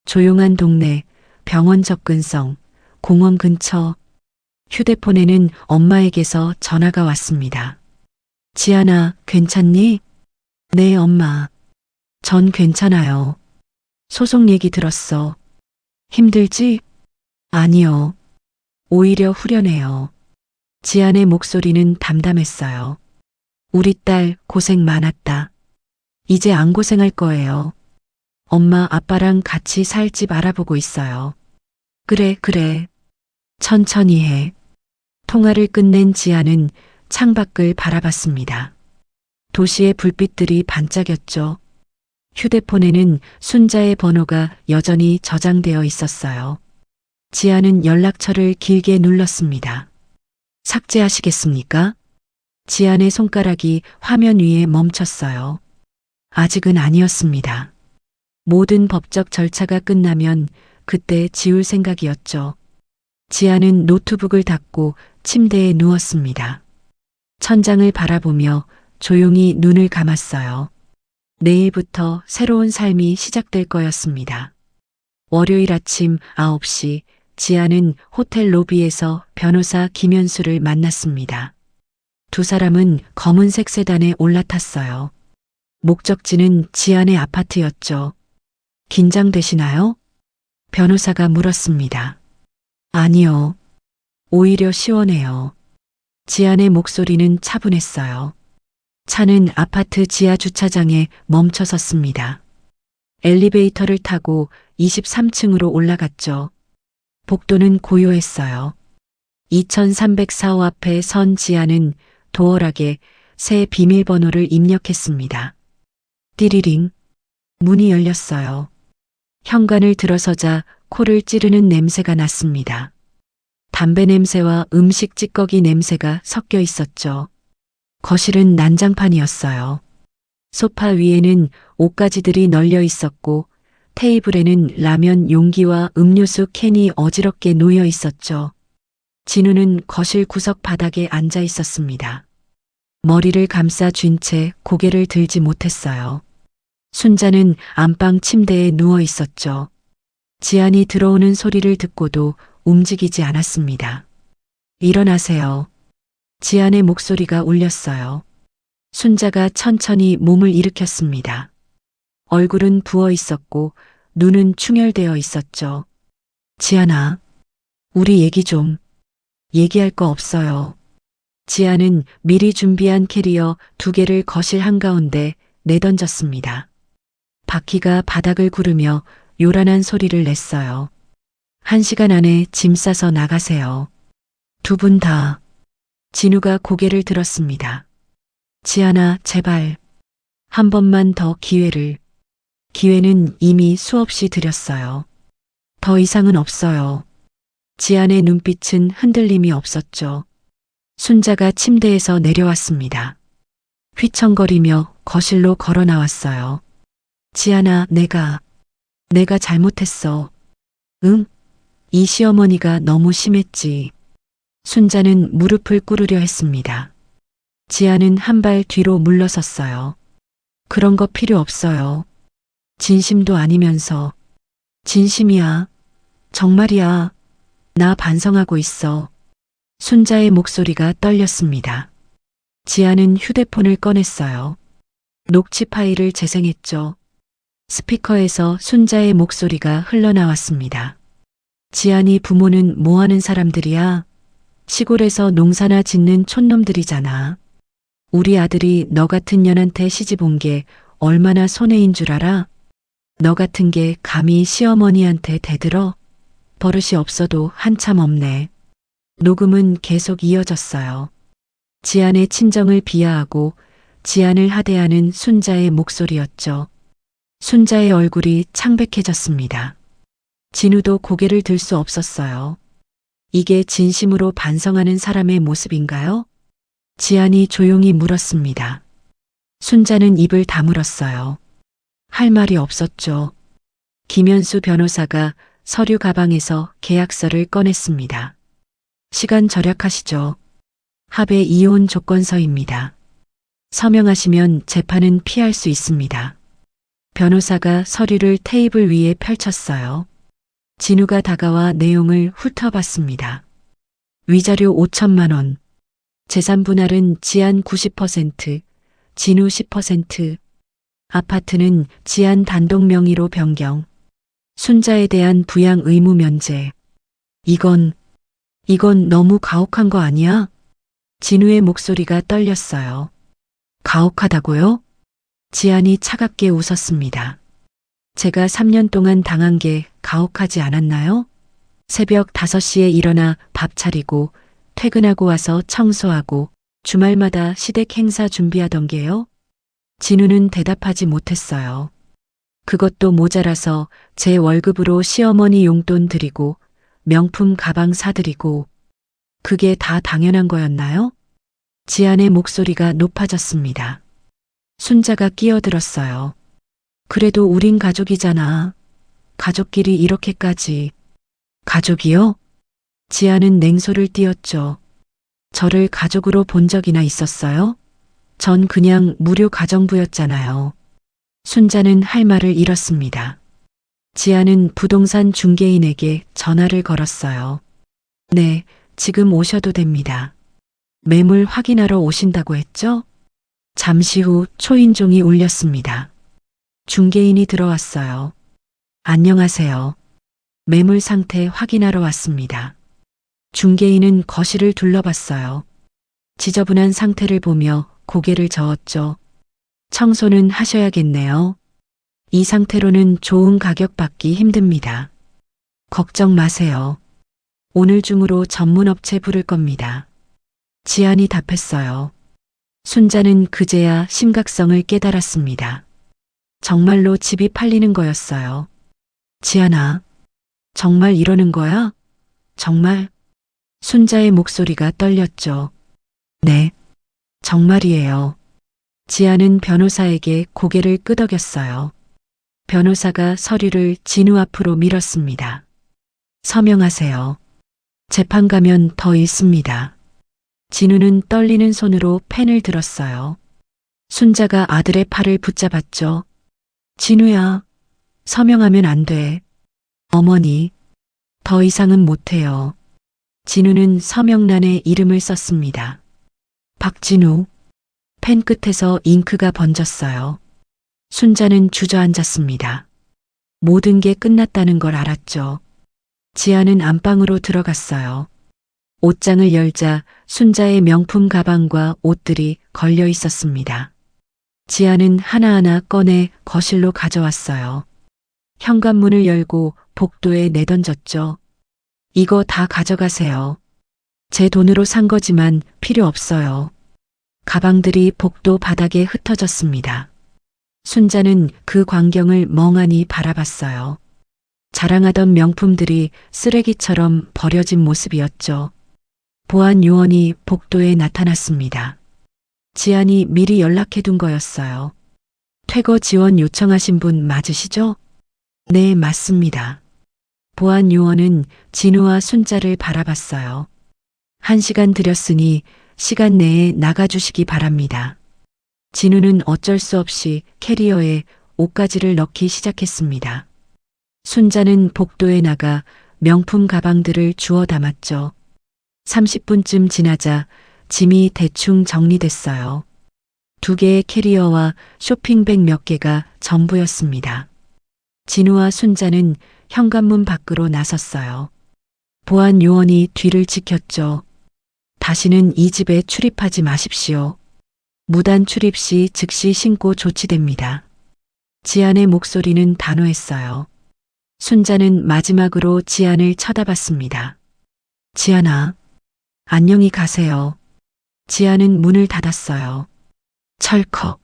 조용한 동네, 병원 접근성, 공원 근처. 휴대폰에는 엄마에게서 전화가 왔습니다. 지아나, 괜찮니? 네, 엄마. 전 괜찮아요. 소송 얘기 들었어. 힘들지? 아니요. 오히려 후련해요. 지안의 목소리는 담담했어요. 우리 딸 고생 많았다. 이제 안 고생할 거예요. 엄마, 아빠랑 같이 살 집 알아보고 있어요. 그래. 천천히 해. 통화를 끝낸 지아는 창밖을 바라봤습니다. 도시의 불빛들이 반짝였죠. 휴대폰에는 순자의 번호가 여전히 저장되어 있었어요. 지아는 연락처를 길게 눌렀습니다. 삭제하시겠습니까? 지안의 손가락이 화면 위에 멈췄어요. 아직은 아니었습니다. 모든 법적 절차가 끝나면 그때 지울 생각이었죠. 지안은 노트북을 닫고 침대에 누웠습니다. 천장을 바라보며 조용히 눈을 감았어요. 내일부터 새로운 삶이 시작될 거였습니다. 월요일 아침 9시 지아는 호텔 로비에서 변호사 김현수를 만났습니다. 두 사람은 검은색 세단에 올라탔어요. 목적지는 지안의 아파트였죠. 긴장되시나요? 변호사가 물었습니다. 아니요. 오히려 시원해요. 지안의 목소리는 차분했어요. 차는 아파트 지하 주차장에 멈춰 섰습니다. 엘리베이터를 타고 23층으로 올라갔죠. 복도는 고요했어요. 2304호 앞에 선 지아는 도어락에 새 비밀번호를 입력했습니다. 띠리링. 문이 열렸어요. 현관을 들어서자 코를 찌르는 냄새가 났습니다. 담배 냄새와 음식 찌꺼기 냄새가 섞여 있었죠. 거실은 난장판이었어요. 소파 위에는 옷가지들이 널려 있었고 테이블에는 라면 용기와 음료수 캔이 어지럽게 놓여 있었죠. 진우는 거실 구석 바닥에 앉아 있었습니다. 머리를 감싸 쥔 채 고개를 들지 못했어요. 순자는 안방 침대에 누워 있었죠. 지안이 들어오는 소리를 듣고도 움직이지 않았습니다. 일어나세요. 지안의 목소리가 울렸어요. 순자가 천천히 몸을 일으켰습니다. 얼굴은 부어 있었고 눈은 충혈되어 있었죠. 지안아, 우리 얘기 좀. 얘기할 거 없어요. 지안은 미리 준비한 캐리어 2개를 거실 한가운데 내던졌습니다. 바퀴가 바닥을 구르며 요란한 소리를 냈어요. 1시간 안에 짐 싸서 나가세요. 두 분 다. 진우가 고개를 들었습니다. 지아나, 제발. 한 번만 더 기회를. 기회는 이미 수없이 드렸어요. 더 이상은 없어요. 지안의 눈빛은 흔들림이 없었죠. 순자가 침대에서 내려왔습니다. 휘청거리며 거실로 걸어 나왔어요. 지안아, 내가 잘못했어. 응? 이 시어머니가 너무 심했지. 순자는 무릎을 꿇으려 했습니다. 지안은 한 발 뒤로 물러섰어요. 그런 거 필요 없어요. 진심도 아니면서. 진심이야. 정말이야. 나 반성하고 있어. 순자의 목소리가 떨렸습니다. 지아는 휴대폰을 꺼냈어요. 녹취 파일을 재생했죠. 스피커에서 순자의 목소리가 흘러나왔습니다. 지안이 부모는 뭐 하는 사람들이야? 시골에서 농사나 짓는 촌놈들이잖아. 우리 아들이 너 같은 년한테 시집 온 게 얼마나 손해인 줄 알아? 너 같은 게 감히 시어머니한테 대들어? 버릇이 없어도 한참 없네. 녹음은 계속 이어졌어요. 지안의 친정을 비하하고 지안을 하대하는 순자의 목소리였죠. 순자의 얼굴이 창백해졌습니다. 진우도 고개를 들 수 없었어요. 이게 진심으로 반성하는 사람의 모습인가요? 지안이 조용히 물었습니다. 순자는 입을 다물었어요. 할 말이 없었죠. 김현수 변호사가 서류 가방에서 계약서를 꺼냈습니다. 시간 절약하시죠. 합의 이혼 조건서입니다. 서명하시면 재판은 피할 수 있습니다. 변호사가 서류를 테이블 위에 펼쳤어요. 진우가 다가와 내용을 훑어봤습니다. 위자료 5천만 원. 재산 분할은 지안 90%, 진우 10%. 아파트는 지안 단독 명의로 변경. 순자에 대한 부양 의무 면제. 이건 너무 가혹한 거 아니야? 진우의 목소리가 떨렸어요. 가혹하다고요? 지안이 차갑게 웃었습니다. 제가 3년 동안 당한 게 가혹하지 않았나요? 새벽 5시에 일어나 밥 차리고 퇴근하고 와서 청소하고 주말마다 시댁 행사 준비하던 게요? 진우는 대답하지 못했어요. 그것도 모자라서 제 월급으로 시어머니 용돈 드리고 명품 가방 사드리고 그게 다 당연한 거였나요? 지안의 목소리가 높아졌습니다. 순자가 끼어들었어요. 그래도 우린 가족이잖아. 가족끼리 이렇게까지. 가족이요? 지안은 냉소를 띄었죠. 저를 가족으로 본 적이나 있었어요? 전 그냥 무료 가정부였잖아요. 순자는 할 말을 잃었습니다. 지안은 부동산 중개인에게 전화를 걸었어요. 네, 지금 오셔도 됩니다. 매물 확인하러 오신다고 했죠? 잠시 후 초인종이 울렸습니다. 중개인이 들어왔어요. 안녕하세요. 매물 상태 확인하러 왔습니다. 중개인은 거실을 둘러봤어요. 지저분한 상태를 보며 고개를 저었죠. 청소는 하셔야겠네요. 이 상태로는 좋은 가격 받기 힘듭니다. 걱정 마세요. 오늘 중으로 전문업체 부를 겁니다. 지안이 답했어요. 순자는 그제야 심각성을 깨달았습니다. 정말로 집이 팔리는 거였어요. 지안아, 정말 이러는 거야? 정말? 순자의 목소리가 떨렸죠. 네, 정말이에요. 지안은 변호사에게 고개를 끄덕였어요. 변호사가 서류를 진우 앞으로 밀었습니다. 서명하세요. 재판 가면 더 읽습니다. 진우는 떨리는 손으로 펜을 들었어요. 순자가 아들의 팔을 붙잡았죠. 진우야, 서명하면 안 돼. 어머니, 더 이상은 못해요. 진우는 서명란에 이름을 썼습니다. 박진우. 펜 끝에서 잉크가 번졌어요. 순자는 주저앉았습니다. 모든 게 끝났다는 걸 알았죠. 지아는 안방으로 들어갔어요. 옷장을 열자 순자의 명품 가방과 옷들이 걸려 있었습니다. 지아는 하나하나 꺼내 거실로 가져왔어요. 현관문을 열고 복도에 내던졌죠. 이거 다 가져가세요. 제 돈으로 산 거지만 필요 없어요. 가방들이 복도 바닥에 흩어졌습니다. 순자는 그 광경을 멍하니 바라봤어요. 자랑하던 명품들이 쓰레기처럼 버려진 모습이었죠. 보안 요원이 복도에 나타났습니다. 지안이 미리 연락해둔 거였어요. 퇴거 지원 요청하신 분 맞으시죠? 네, 맞습니다. 보안 요원은 진우와 순자를 바라봤어요. 1시간 드렸으니 시간 내에 나가주시기 바랍니다. 진우는 어쩔 수 없이 캐리어에 옷가지를 넣기 시작했습니다. 순자는 복도에 나가 명품 가방들을 주워 담았죠. 30분쯤 지나자 짐이 대충 정리됐어요. 2개의 캐리어와 쇼핑백 몇 개가 전부였습니다. 진우와 순자는 현관문 밖으로 나섰어요. 보안 요원이 뒤를 지켰죠. 다시는 이 집에 출입하지 마십시오. 무단 출입 시 즉시 신고 조치됩니다. 지안의 목소리는 단호했어요. 순자는 마지막으로 지안을 쳐다봤습니다. 지안아, 안녕히 가세요. 지안은 문을 닫았어요. 철컥.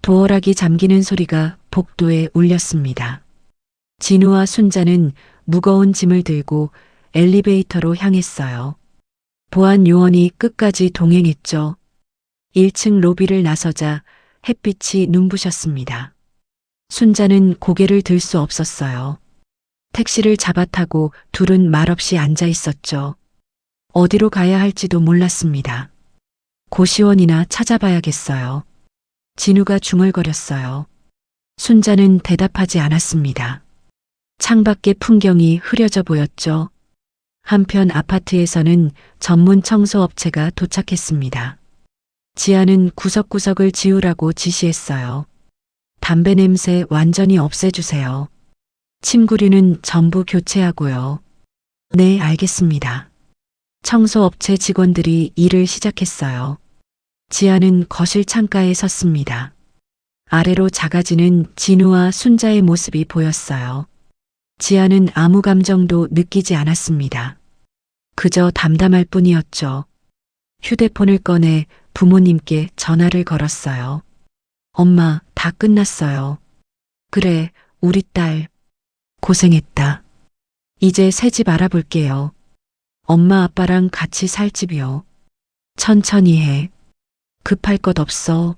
도어락이 잠기는 소리가 복도에 울렸습니다. 진우와 순자는 무거운 짐을 들고 엘리베이터로 향했어요. 보안 요원이 끝까지 동행했죠. 1층 로비를 나서자 햇빛이 눈부셨습니다. 순자는 고개를 들 수 없었어요. 택시를 잡아타고 둘은 말없이 앉아 있었죠. 어디로 가야 할지도 몰랐습니다. 고시원이나 찾아봐야겠어요. 진우가 중얼거렸어요. 순자는 대답하지 않았습니다. 창밖의 풍경이 흐려져 보였죠. 한편 아파트에서는 전문 청소업체가 도착했습니다. 지아는 구석구석을 지우라고 지시했어요. 담배 냄새 완전히 없애주세요. 침구류는 전부 교체하고요. 네, 알겠습니다. 청소업체 직원들이 일을 시작했어요. 지아는 거실 창가에 섰습니다. 아래로 작아지는 진우와 순자의 모습이 보였어요. 지아는 아무 감정도 느끼지 않았습니다. 그저 담담할 뿐이었죠. 휴대폰을 꺼내 부모님께 전화를 걸었어요. 엄마, 다 끝났어요. 그래, 우리 딸. 고생했다. 이제 새 집 알아볼게요. 엄마 아빠랑 같이 살 집이요. 천천히 해. 급할 것 없어.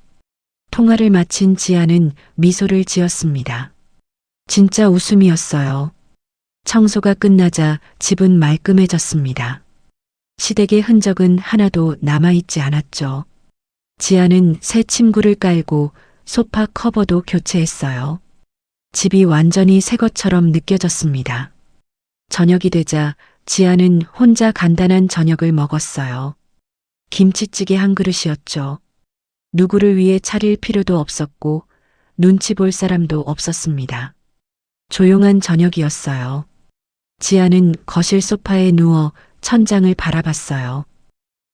통화를 마친 지아는 미소를 지었습니다. 진짜 웃음이었어요. 청소가 끝나자 집은 말끔해졌습니다. 시댁의 흔적은 하나도 남아있지 않았죠. 지아는 새 침구를 깔고 소파 커버도 교체했어요. 집이 완전히 새 것처럼 느껴졌습니다. 저녁이 되자 지아는 혼자 간단한 저녁을 먹었어요. 김치찌개 한 그릇이었죠. 누구를 위해 차릴 필요도 없었고 눈치 볼 사람도 없었습니다. 조용한 저녁이었어요. 지아는 거실 소파에 누워 천장을 바라봤어요.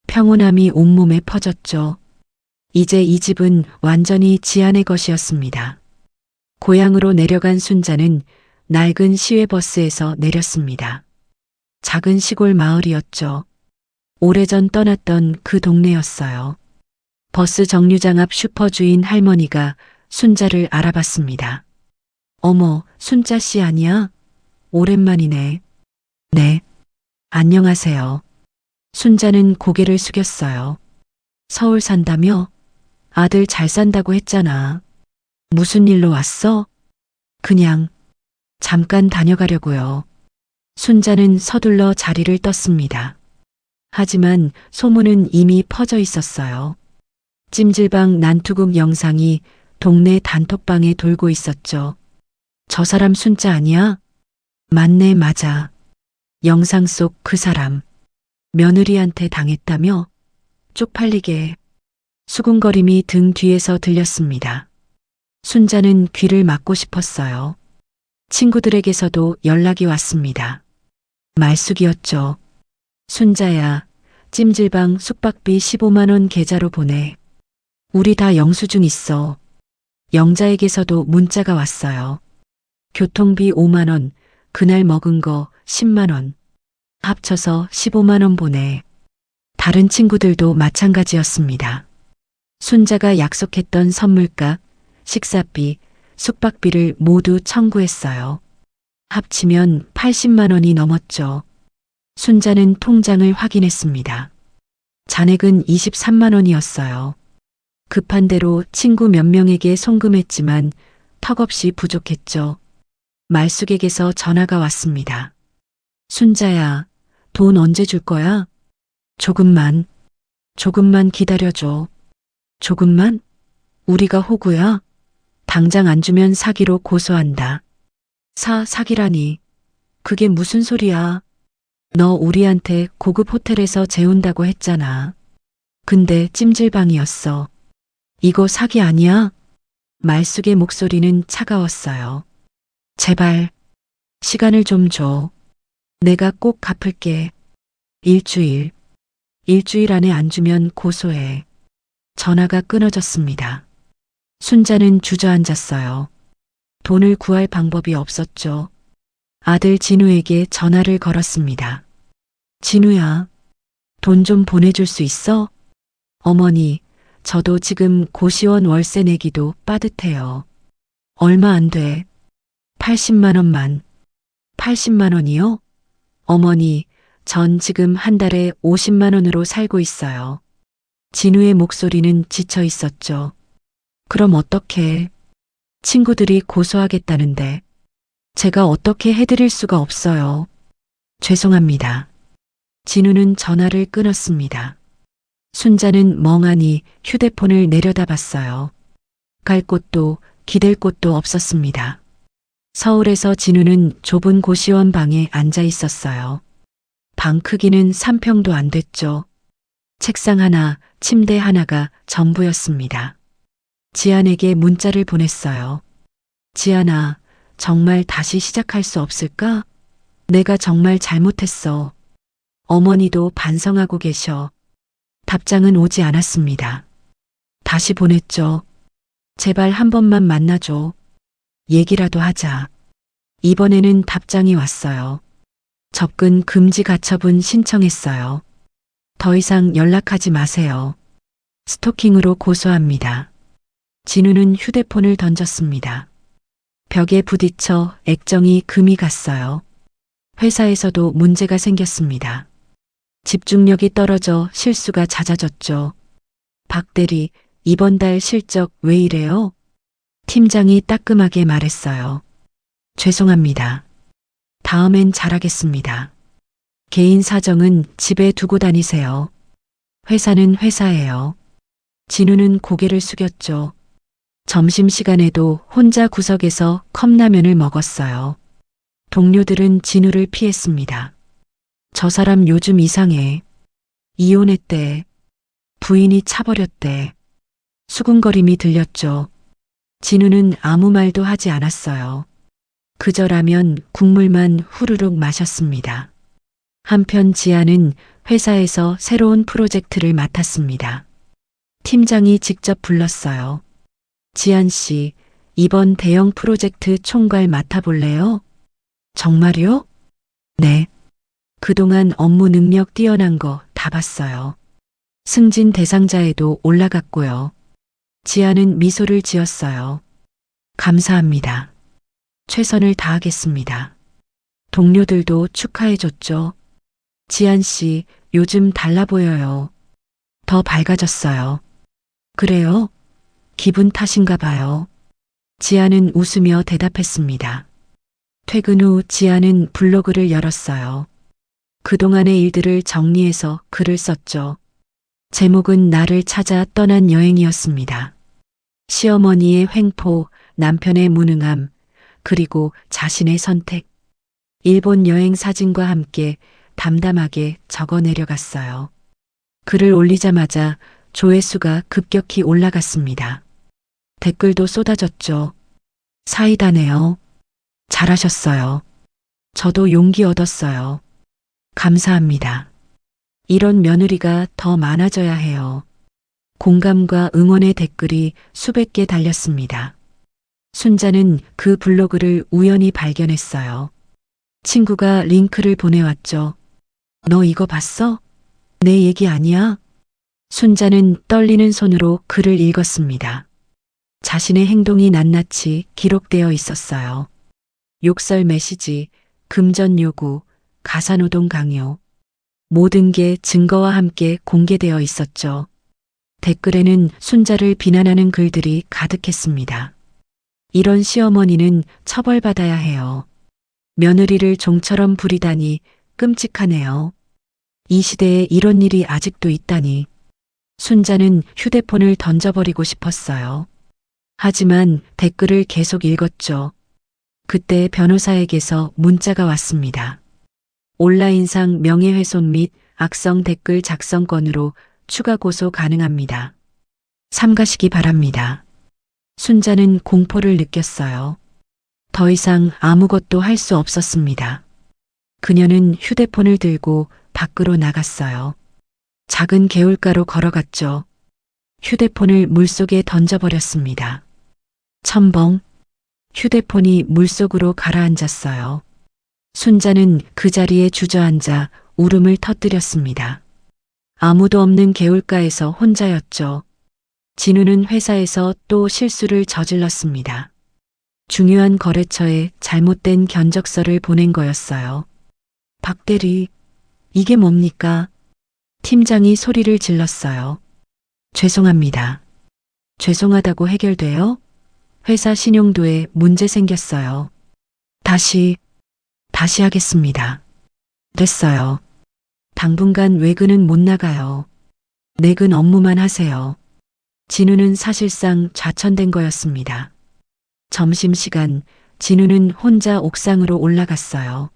평온함이 온몸에 퍼졌죠. 이제 이 집은 완전히 지아의 것이었습니다. 고향으로 내려간 순자는 낡은 시외버스에서 내렸습니다. 작은 시골 마을이었죠. 오래전 떠났던 그 동네였어요. 버스 정류장 앞 슈퍼 주인 할머니가 순자를 알아봤습니다. 어머, 순자 씨 아니야? 오랜만이네. 네. 안녕하세요. 순자는 고개를 숙였어요. 서울 산다며? 아들 잘 산다고 했잖아. 무슨 일로 왔어? 그냥 잠깐 다녀가려고요. 순자는 서둘러 자리를 떴습니다. 하지만 소문은 이미 퍼져 있었어요. 찜질방 난투극 영상이 동네 단톡방에 돌고 있었죠. 저 사람 순자 아니야? 맞네, 맞아. 영상 속 그 사람. 며느리한테 당했다며? 쪽팔리게. 수군거림이 등 뒤에서 들렸습니다. 순자는 귀를 막고 싶었어요. 친구들에게서도 연락이 왔습니다. 말숙이었죠. 순자야, 찜질방 숙박비 15만 원 계좌로 보내. 우리 다 영수증 있어. 영자에게서도 문자가 왔어요. 교통비 5만 원, 그날 먹은 거 10만 원. 합쳐서 15만 원 보내. 다른 친구들도 마찬가지였습니다. 순자가 약속했던 선물값, 식사비, 숙박비를 모두 청구했어요. 합치면 80만 원이 넘었죠. 순자는 통장을 확인했습니다. 잔액은 23만 원이었어요. 급한 대로 친구 몇 명에게 송금했지만 턱없이 부족했죠. 말숙에게서 전화가 왔습니다. 순자야, 돈 언제 줄 거야? 조금만 기다려줘. 조금만? 우리가 호구야? 당장 안 주면 사기로 고소한다. 사기라니. 그게 무슨 소리야? 너 우리한테 고급 호텔에서 재운다고 했잖아. 근데 찜질방이었어. 이거 사기 아니야? 말숙의 목소리는 차가웠어요. 제발, 시간을 좀 줘. 내가 꼭 갚을게. 일주일 안에 안 주면 고소해. 전화가 끊어졌습니다. 순자는 주저앉았어요. 돈을 구할 방법이 없었죠. 아들 진우에게 전화를 걸었습니다. 진우야, 돈 좀 보내줄 수 있어? 어머니, 저도 지금 고시원 월세 내기도 빠듯해요. 얼마 안 돼. 80만 원만. 80만 원이요? 어머니, 전 지금 한 달에 50만 원으로 살고 있어요. 진우의 목소리는 지쳐 있었죠. 그럼 어떡해? 친구들이 고소하겠다는데. 제가 어떻게 해드릴 수가 없어요. 죄송합니다. 진우는 전화를 끊었습니다. 순자는 멍하니 휴대폰을 내려다봤어요. 갈 곳도 기댈 곳도 없었습니다. 서울에서 진우는 좁은 고시원 방에 앉아 있었어요. 방 크기는 3평도 안 됐죠. 책상 하나, 침대 하나가 전부였습니다. 지안에게 문자를 보냈어요. 지안아, 정말 다시 시작할 수 없을까? 내가 정말 잘못했어. 어머니도 반성하고 계셔. 답장은 오지 않았습니다. 다시 보냈죠. 제발 한 번만 만나줘. 얘기라도 하자. 이번에는 답장이 왔어요. 접근 금지 가처분 신청했어요. 더 이상 연락하지 마세요. 스토킹으로 고소합니다. 진우는 휴대폰을 던졌습니다. 벽에 부딪혀 액정이 금이 갔어요. 회사에서도 문제가 생겼습니다. 집중력이 떨어져 실수가 잦아졌죠. 박 대리, 이번 달 실적 왜 이래요? 팀장이 따끔하게 말했어요. 죄송합니다. 다음엔 잘하겠습니다. 개인 사정은 집에 두고 다니세요. 회사는 회사예요. 진우는 고개를 숙였죠. 점심시간에도 혼자 구석에서 컵라면을 먹었어요. 동료들은 진우를 피했습니다. 저 사람 요즘 이상해. 이혼했대. 부인이 차버렸대. 수군거림이 들렸죠. 진우는 아무 말도 하지 않았어요. 그저 라면 국물만 후루룩 마셨습니다. 한편 지아는 회사에서 새로운 프로젝트를 맡았습니다. 팀장이 직접 불렀어요. 지안 씨, 이번 대형 프로젝트 총괄 맡아볼래요? 정말요? 네. 그동안 업무 능력 뛰어난 거 다 봤어요. 승진 대상자에도 올라갔고요. 지아는 미소를 지었어요. 감사합니다. 최선을 다하겠습니다. 동료들도 축하해줬죠. 지안 씨, 요즘 달라 보여요. 더 밝아졌어요. 그래요? 기분 탓인가 봐요. 지아는 웃으며 대답했습니다. 퇴근 후 지아는 블로그를 열었어요. 그동안의 일들을 정리해서 글을 썼죠. 제목은 나를 찾아 떠난 여행이었습니다. 시어머니의 횡포, 남편의 무능함, 그리고 자신의 선택. 일본 여행 사진과 함께 담담하게 적어 내려갔어요. 글을 올리자마자 조회수가 급격히 올라갔습니다. 댓글도 쏟아졌죠. 사이다네요. 잘하셨어요. 저도 용기 얻었어요. 감사합니다. 이런 며느리가 더 많아져야 해요. 공감과 응원의 댓글이 수백 개 달렸습니다. 순자는 그 블로그를 우연히 발견했어요. 친구가 링크를 보내왔죠. 너 이거 봤어? 내 얘기 아니야? 순자는 떨리는 손으로 글을 읽었습니다. 자신의 행동이 낱낱이 기록되어 있었어요. 욕설 메시지, 금전 요구, 가사노동 강요. 모든 게 증거와 함께 공개되어 있었죠. 댓글에는 순자를 비난하는 글들이 가득했습니다. 이런 시어머니는 처벌받아야 해요. 며느리를 종처럼 부리다니 끔찍하네요. 이 시대에 이런 일이 아직도 있다니. 순자는 휴대폰을 던져버리고 싶었어요. 하지만 댓글을 계속 읽었죠. 그때 변호사에게서 문자가 왔습니다. 온라인상 명예훼손 및 악성 댓글 작성 건으로 추가 고소 가능합니다. 삼가시기 바랍니다. 순자는 공포를 느꼈어요. 더 이상 아무것도 할 수 없었습니다. 그녀는 휴대폰을 들고 밖으로 나갔어요. 작은 개울가로 걸어갔죠. 휴대폰을 물속에 던져버렸습니다. 첨벙. 휴대폰이 물속으로 가라앉았어요. 순자는 그 자리에 주저앉아 울음을 터뜨렸습니다. 아무도 없는 개울가에서 혼자였죠. 진우는 회사에서 또 실수를 저질렀습니다. 중요한 거래처에 잘못된 견적서를 보낸 거였어요. 박 대리, 이게 뭡니까? 팀장이 소리를 질렀어요. 죄송합니다. 죄송하다고 해결돼요? 회사 신용도에 문제 생겼어요. 다시 하겠습니다. 됐어요. 당분간 외근은 못 나가요. 내근 업무만 하세요. 진우는 사실상 좌천된 거였습니다. 점심시간, 진우는 혼자 옥상으로 올라갔어요.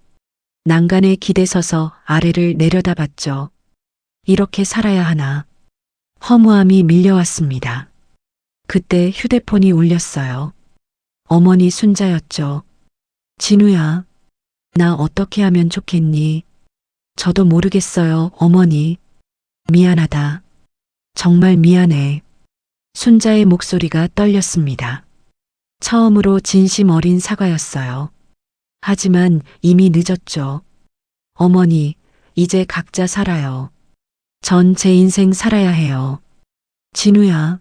난간에 기대서서 아래를 내려다봤죠. 이렇게 살아야 하나. 허무함이 밀려왔습니다. 그때 휴대폰이 울렸어요. 어머니 순자였죠. 진우야, 나 어떻게 하면 좋겠니? 저도 모르겠어요, 어머니. 미안하다. 정말 미안해. 순자의 목소리가 떨렸습니다. 처음으로 진심 어린 사과였어요. 하지만 이미 늦었죠. 어머니, 이제 각자 살아요. 전 제 인생 살아야 해요. 진우야,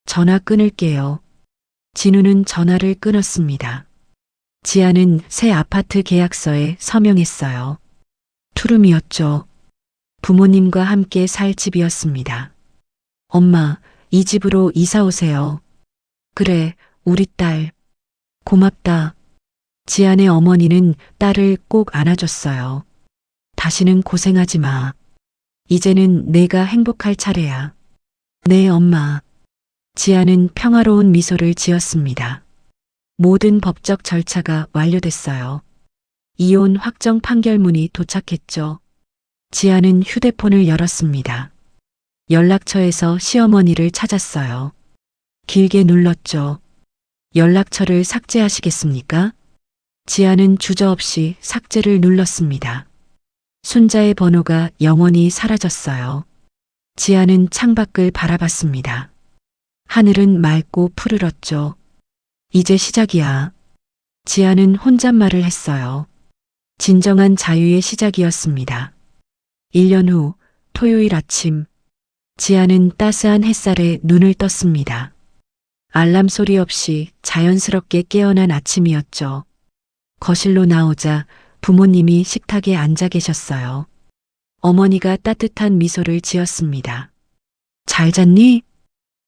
전화 끊을게요. 진우는 전화를 끊었습니다. 지아는 새 아파트 계약서에 서명했어요. 투룸이었죠. 부모님과 함께 살 집이었습니다. 엄마, 이 집으로 이사 오세요. 그래, 우리 딸. 고맙다. 지안의 어머니는 딸을 꼭 안아줬어요. 다시는 고생하지 마. 이제는 내가 행복할 차례야. 네, 엄마. 지안은 평화로운 미소를 지었습니다. 모든 법적 절차가 완료됐어요. 이혼 확정 판결문이 도착했죠. 지아는 휴대폰을 열었습니다. 연락처에서 시어머니를 찾았어요. 길게 눌렀죠. 연락처를 삭제하시겠습니까? 지아는 주저없이 삭제를 눌렀습니다. 순자의 번호가 영원히 사라졌어요. 지아는 창밖을 바라봤습니다. 하늘은 맑고 푸르렀죠. 이제 시작이야. 지아는 혼잣말을 했어요. 진정한 자유의 시작이었습니다. 1년 후 토요일 아침, 지아는 따스한 햇살에 눈을 떴습니다. 알람 소리 없이 자연스럽게 깨어난 아침이었죠. 거실로 나오자 부모님이 식탁에 앉아 계셨어요. 어머니가 따뜻한 미소를 지었습니다. 잘 잤니?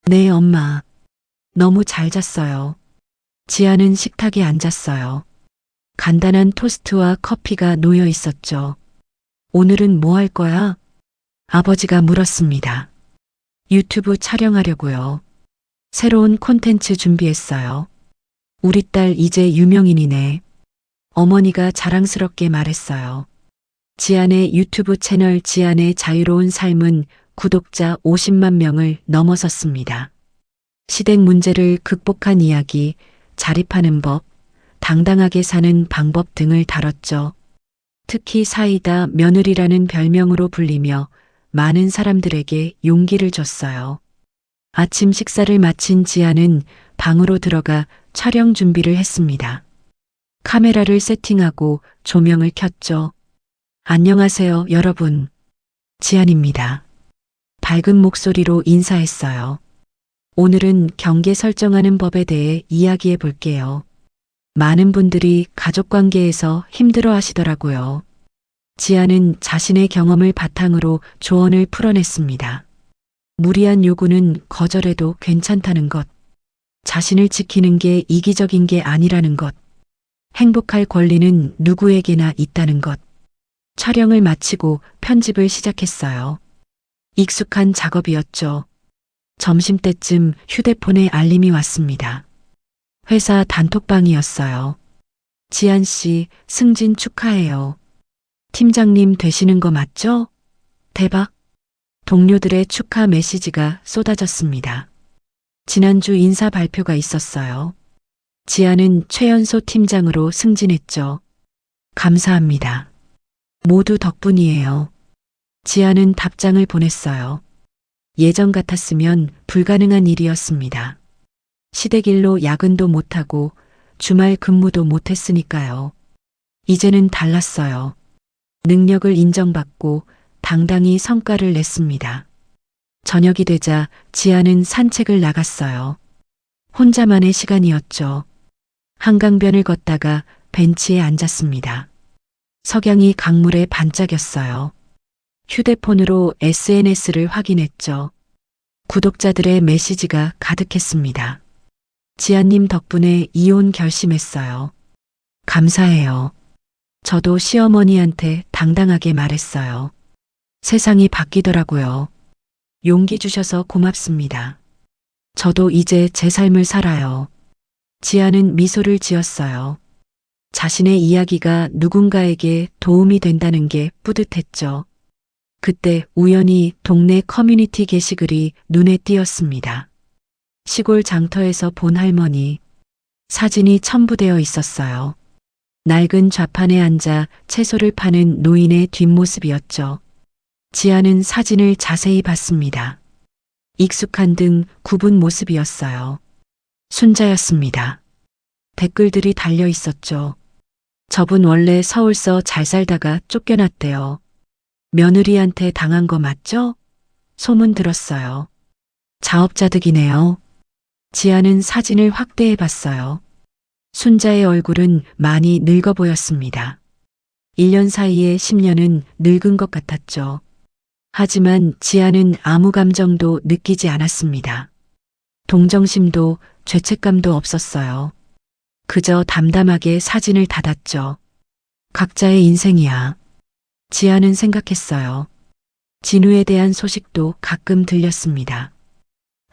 네, 엄마. 너무 잘 잤어요. 지아는 식탁에 앉았어요. 간단한 토스트와 커피가 놓여 있었죠. 오늘은 뭐 할 거야? 아버지가 물었습니다. 유튜브 촬영하려고요. 새로운 콘텐츠 준비했어요. 우리 딸 이제 유명인이네. 어머니가 자랑스럽게 말했어요. 지안의 유튜브 채널 지안의 자유로운 삶은 구독자 50만 명을 넘어섰습니다. 시댁 문제를 극복한 이야기, 자립하는 법, 당당하게 사는 방법 등을 다뤘죠. 특히 사이다 며느리라는 별명으로 불리며 많은 사람들에게 용기를 줬어요. 아침 식사를 마친 지아는 방으로 들어가 촬영 준비를 했습니다. 카메라를 세팅하고 조명을 켰죠. 안녕하세요, 여러분. 지안입니다. 밝은 목소리로 인사했어요. 오늘은 경계 설정하는 법에 대해 이야기해 볼게요. 많은 분들이 가족 관계에서 힘들어 하시더라고요. 지안은 자신의 경험을 바탕으로 조언을 풀어냈습니다. 무리한 요구는 거절해도 괜찮다는 것. 자신을 지키는 게 이기적인 게 아니라는 것. 행복할 권리는 누구에게나 있다는 것. 촬영을 마치고 편집을 시작했어요. 익숙한 작업이었죠. 점심때쯤 휴대폰에 알림이 왔습니다. 회사 단톡방이었어요. 지안 씨, 승진 축하해요. 팀장님 되시는 거 맞죠? 대박. 동료들의 축하 메시지가 쏟아졌습니다. 지난주 인사 발표가 있었어요. 지안은 최연소 팀장으로 승진했죠. 감사합니다. 모두 덕분이에요. 지안은 답장을 보냈어요. 예전 같았으면 불가능한 일이었습니다. 시댁일로 야근도 못하고 주말 근무도 못했으니까요. 이제는 달랐어요. 능력을 인정받고 당당히 성과를 냈습니다. 저녁이 되자 지안은 산책을 나갔어요. 혼자만의 시간이었죠. 한강변을 걷다가 벤치에 앉았습니다. 석양이 강물에 반짝였어요. 휴대폰으로 SNS를 확인했죠. 구독자들의 메시지가 가득했습니다. 지안님 덕분에 이혼 결심했어요. 감사해요. 저도 시어머니한테 당당하게 말했어요. 세상이 바뀌더라고요. 용기 주셔서 고맙습니다. 저도 이제 제 삶을 살아요. 지안은 미소를 지었어요. 자신의 이야기가 누군가에게 도움이 된다는 게 뿌듯했죠. 그때 우연히 동네 커뮤니티 게시글이 눈에 띄었습니다. 시골 장터에서 본 할머니. 사진이 첨부되어 있었어요. 낡은 좌판에 앉아 채소를 파는 노인의 뒷모습이었죠. 지안은 사진을 자세히 봤습니다. 익숙한 등 굽은 모습이었어요. 순자였습니다. 댓글들이 달려 있었죠. 저분 원래 서울서 잘 살다가 쫓겨났대요. 며느리한테 당한 거 맞죠? 소문 들었어요. 자업자득이네요. 지안은 사진을 확대해 봤어요. 순자의 얼굴은 많이 늙어 보였습니다. 1년 사이에 10년은 늙은 것 같았죠. 하지만 지안은 아무 감정도 느끼지 않았습니다. 동정심도 죄책감도 없었어요. 그저 담담하게 사진을 닫았죠. 각자의 인생이야. 지안은 생각했어요. 진우에 대한 소식도 가끔 들렸습니다.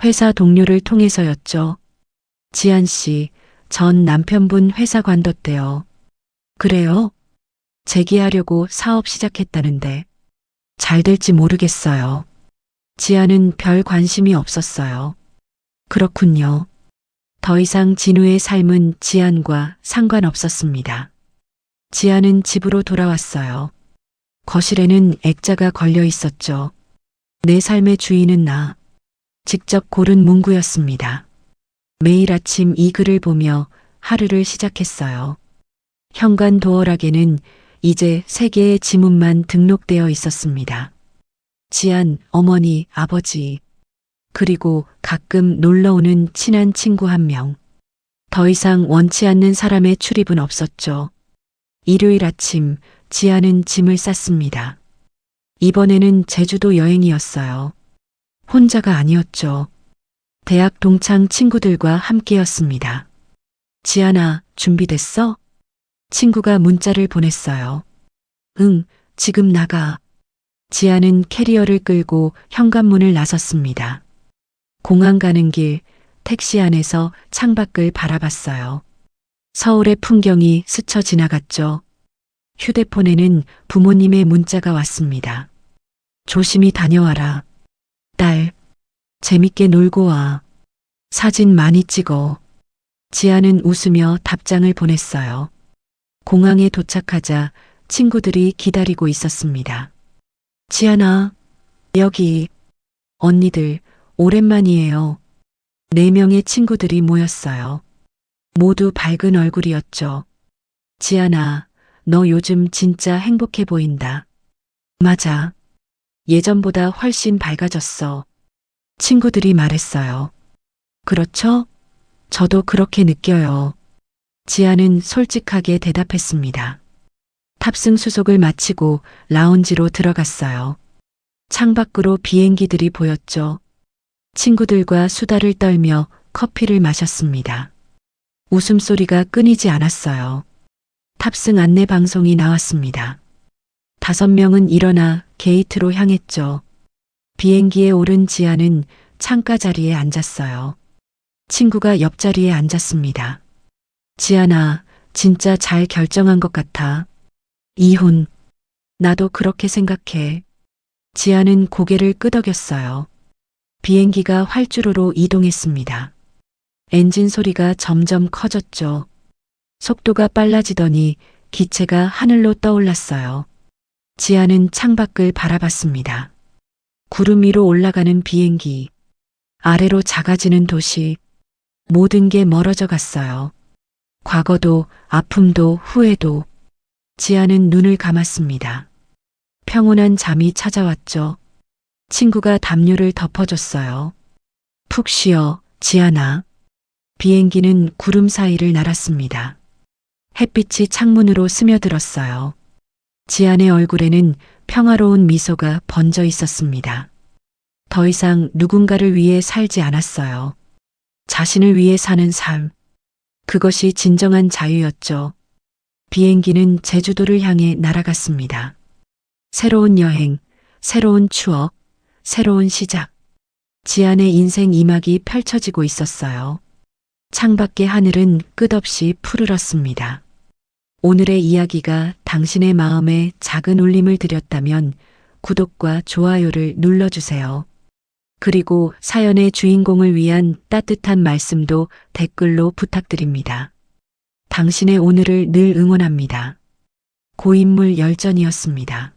회사 동료를 통해서였죠. 지안 씨, 전 남편분 회사 관뒀대요. 그래요? 재기하려고 사업 시작했다는데 잘 될지 모르겠어요. 지안은 별 관심이 없었어요. 그렇군요. 더 이상 진우의 삶은 지안과 상관없었습니다. 지안은 집으로 돌아왔어요. 거실에는 액자가 걸려 있었죠. 내 삶의 주인은 나. 직접 고른 문구였습니다. 매일 아침 이 글을 보며 하루를 시작했어요. 현관 도어락에는 이제 3개의 지문만 등록되어 있었습니다. 지안, 어머니, 아버지, 그리고 가끔 놀러오는 친한 친구 1명. 더 이상 원치 않는 사람의 출입은 없었죠. 일요일 아침 지안은 짐을 쌌습니다. 이번에는 제주도 여행이었어요. 혼자가 아니었죠. 대학 동창 친구들과 함께였습니다. 지안아, 준비됐어? 친구가 문자를 보냈어요. 응, 지금 나가. 지안은 캐리어를 끌고 현관문을 나섰습니다. 공항 가는 길, 택시 안에서 창밖을 바라봤어요. 서울의 풍경이 스쳐 지나갔죠. 휴대폰에는 부모님의 문자가 왔습니다. 조심히 다녀와라. 딸, 재밌게 놀고 와. 사진 많이 찍어. 지안은 웃으며 답장을 보냈어요. 공항에 도착하자 친구들이 기다리고 있었습니다. 지안아, 여기. 언니들, 오랜만이에요. 4명의 친구들이 모였어요. 모두 밝은 얼굴이었죠. 지안아, 너 요즘 진짜 행복해 보인다. 맞아. 예전보다 훨씬 밝아졌어. 친구들이 말했어요. 그렇죠? 저도 그렇게 느껴요. 지아는 솔직하게 대답했습니다. 탑승 수속을 마치고 라운지로 들어갔어요. 창밖으로 비행기들이 보였죠. 친구들과 수다를 떨며 커피를 마셨습니다. 웃음소리가 끊이지 않았어요. 탑승 안내 방송이 나왔습니다. 5명은 일어나 게이트로 향했죠. 비행기에 오른 지아는 창가 자리에 앉았어요. 친구가 옆자리에 앉았습니다. 지아나, 진짜 잘 결정한 것 같아. 이혼. 나도 그렇게 생각해. 지아는 고개를 끄덕였어요. 비행기가 활주로로 이동했습니다. 엔진 소리가 점점 커졌죠. 속도가 빨라지더니 기체가 하늘로 떠올랐어요. 지아는 창밖을 바라봤습니다. 구름 위로 올라가는 비행기, 아래로 작아지는 도시, 모든 게 멀어져 갔어요. 과거도, 아픔도, 후회도. 지아는 눈을 감았습니다. 평온한 잠이 찾아왔죠. 친구가 담요를 덮어줬어요. 푹 쉬어, 지아나. 비행기는 구름 사이를 날았습니다. 햇빛이 창문으로 스며들었어요. 지안의 얼굴에는 평화로운 미소가 번져 있었습니다. 더 이상 누군가를 위해 살지 않았어요. 자신을 위해 사는 삶. 그것이 진정한 자유였죠. 비행기는 제주도를 향해 날아갔습니다. 새로운 여행, 새로운 추억, 새로운 시작. 지안의 인생 2막이 펼쳐지고 있었어요. 창밖의 하늘은 끝없이 푸르렀습니다. 오늘의 이야기가 당신의 마음에 작은 울림을 드렸다면 구독과 좋아요를 눌러주세요. 그리고 사연의 주인공을 위한 따뜻한 말씀도 댓글로 부탁드립니다. 당신의 오늘을 늘 응원합니다. 고인물 열전이었습니다.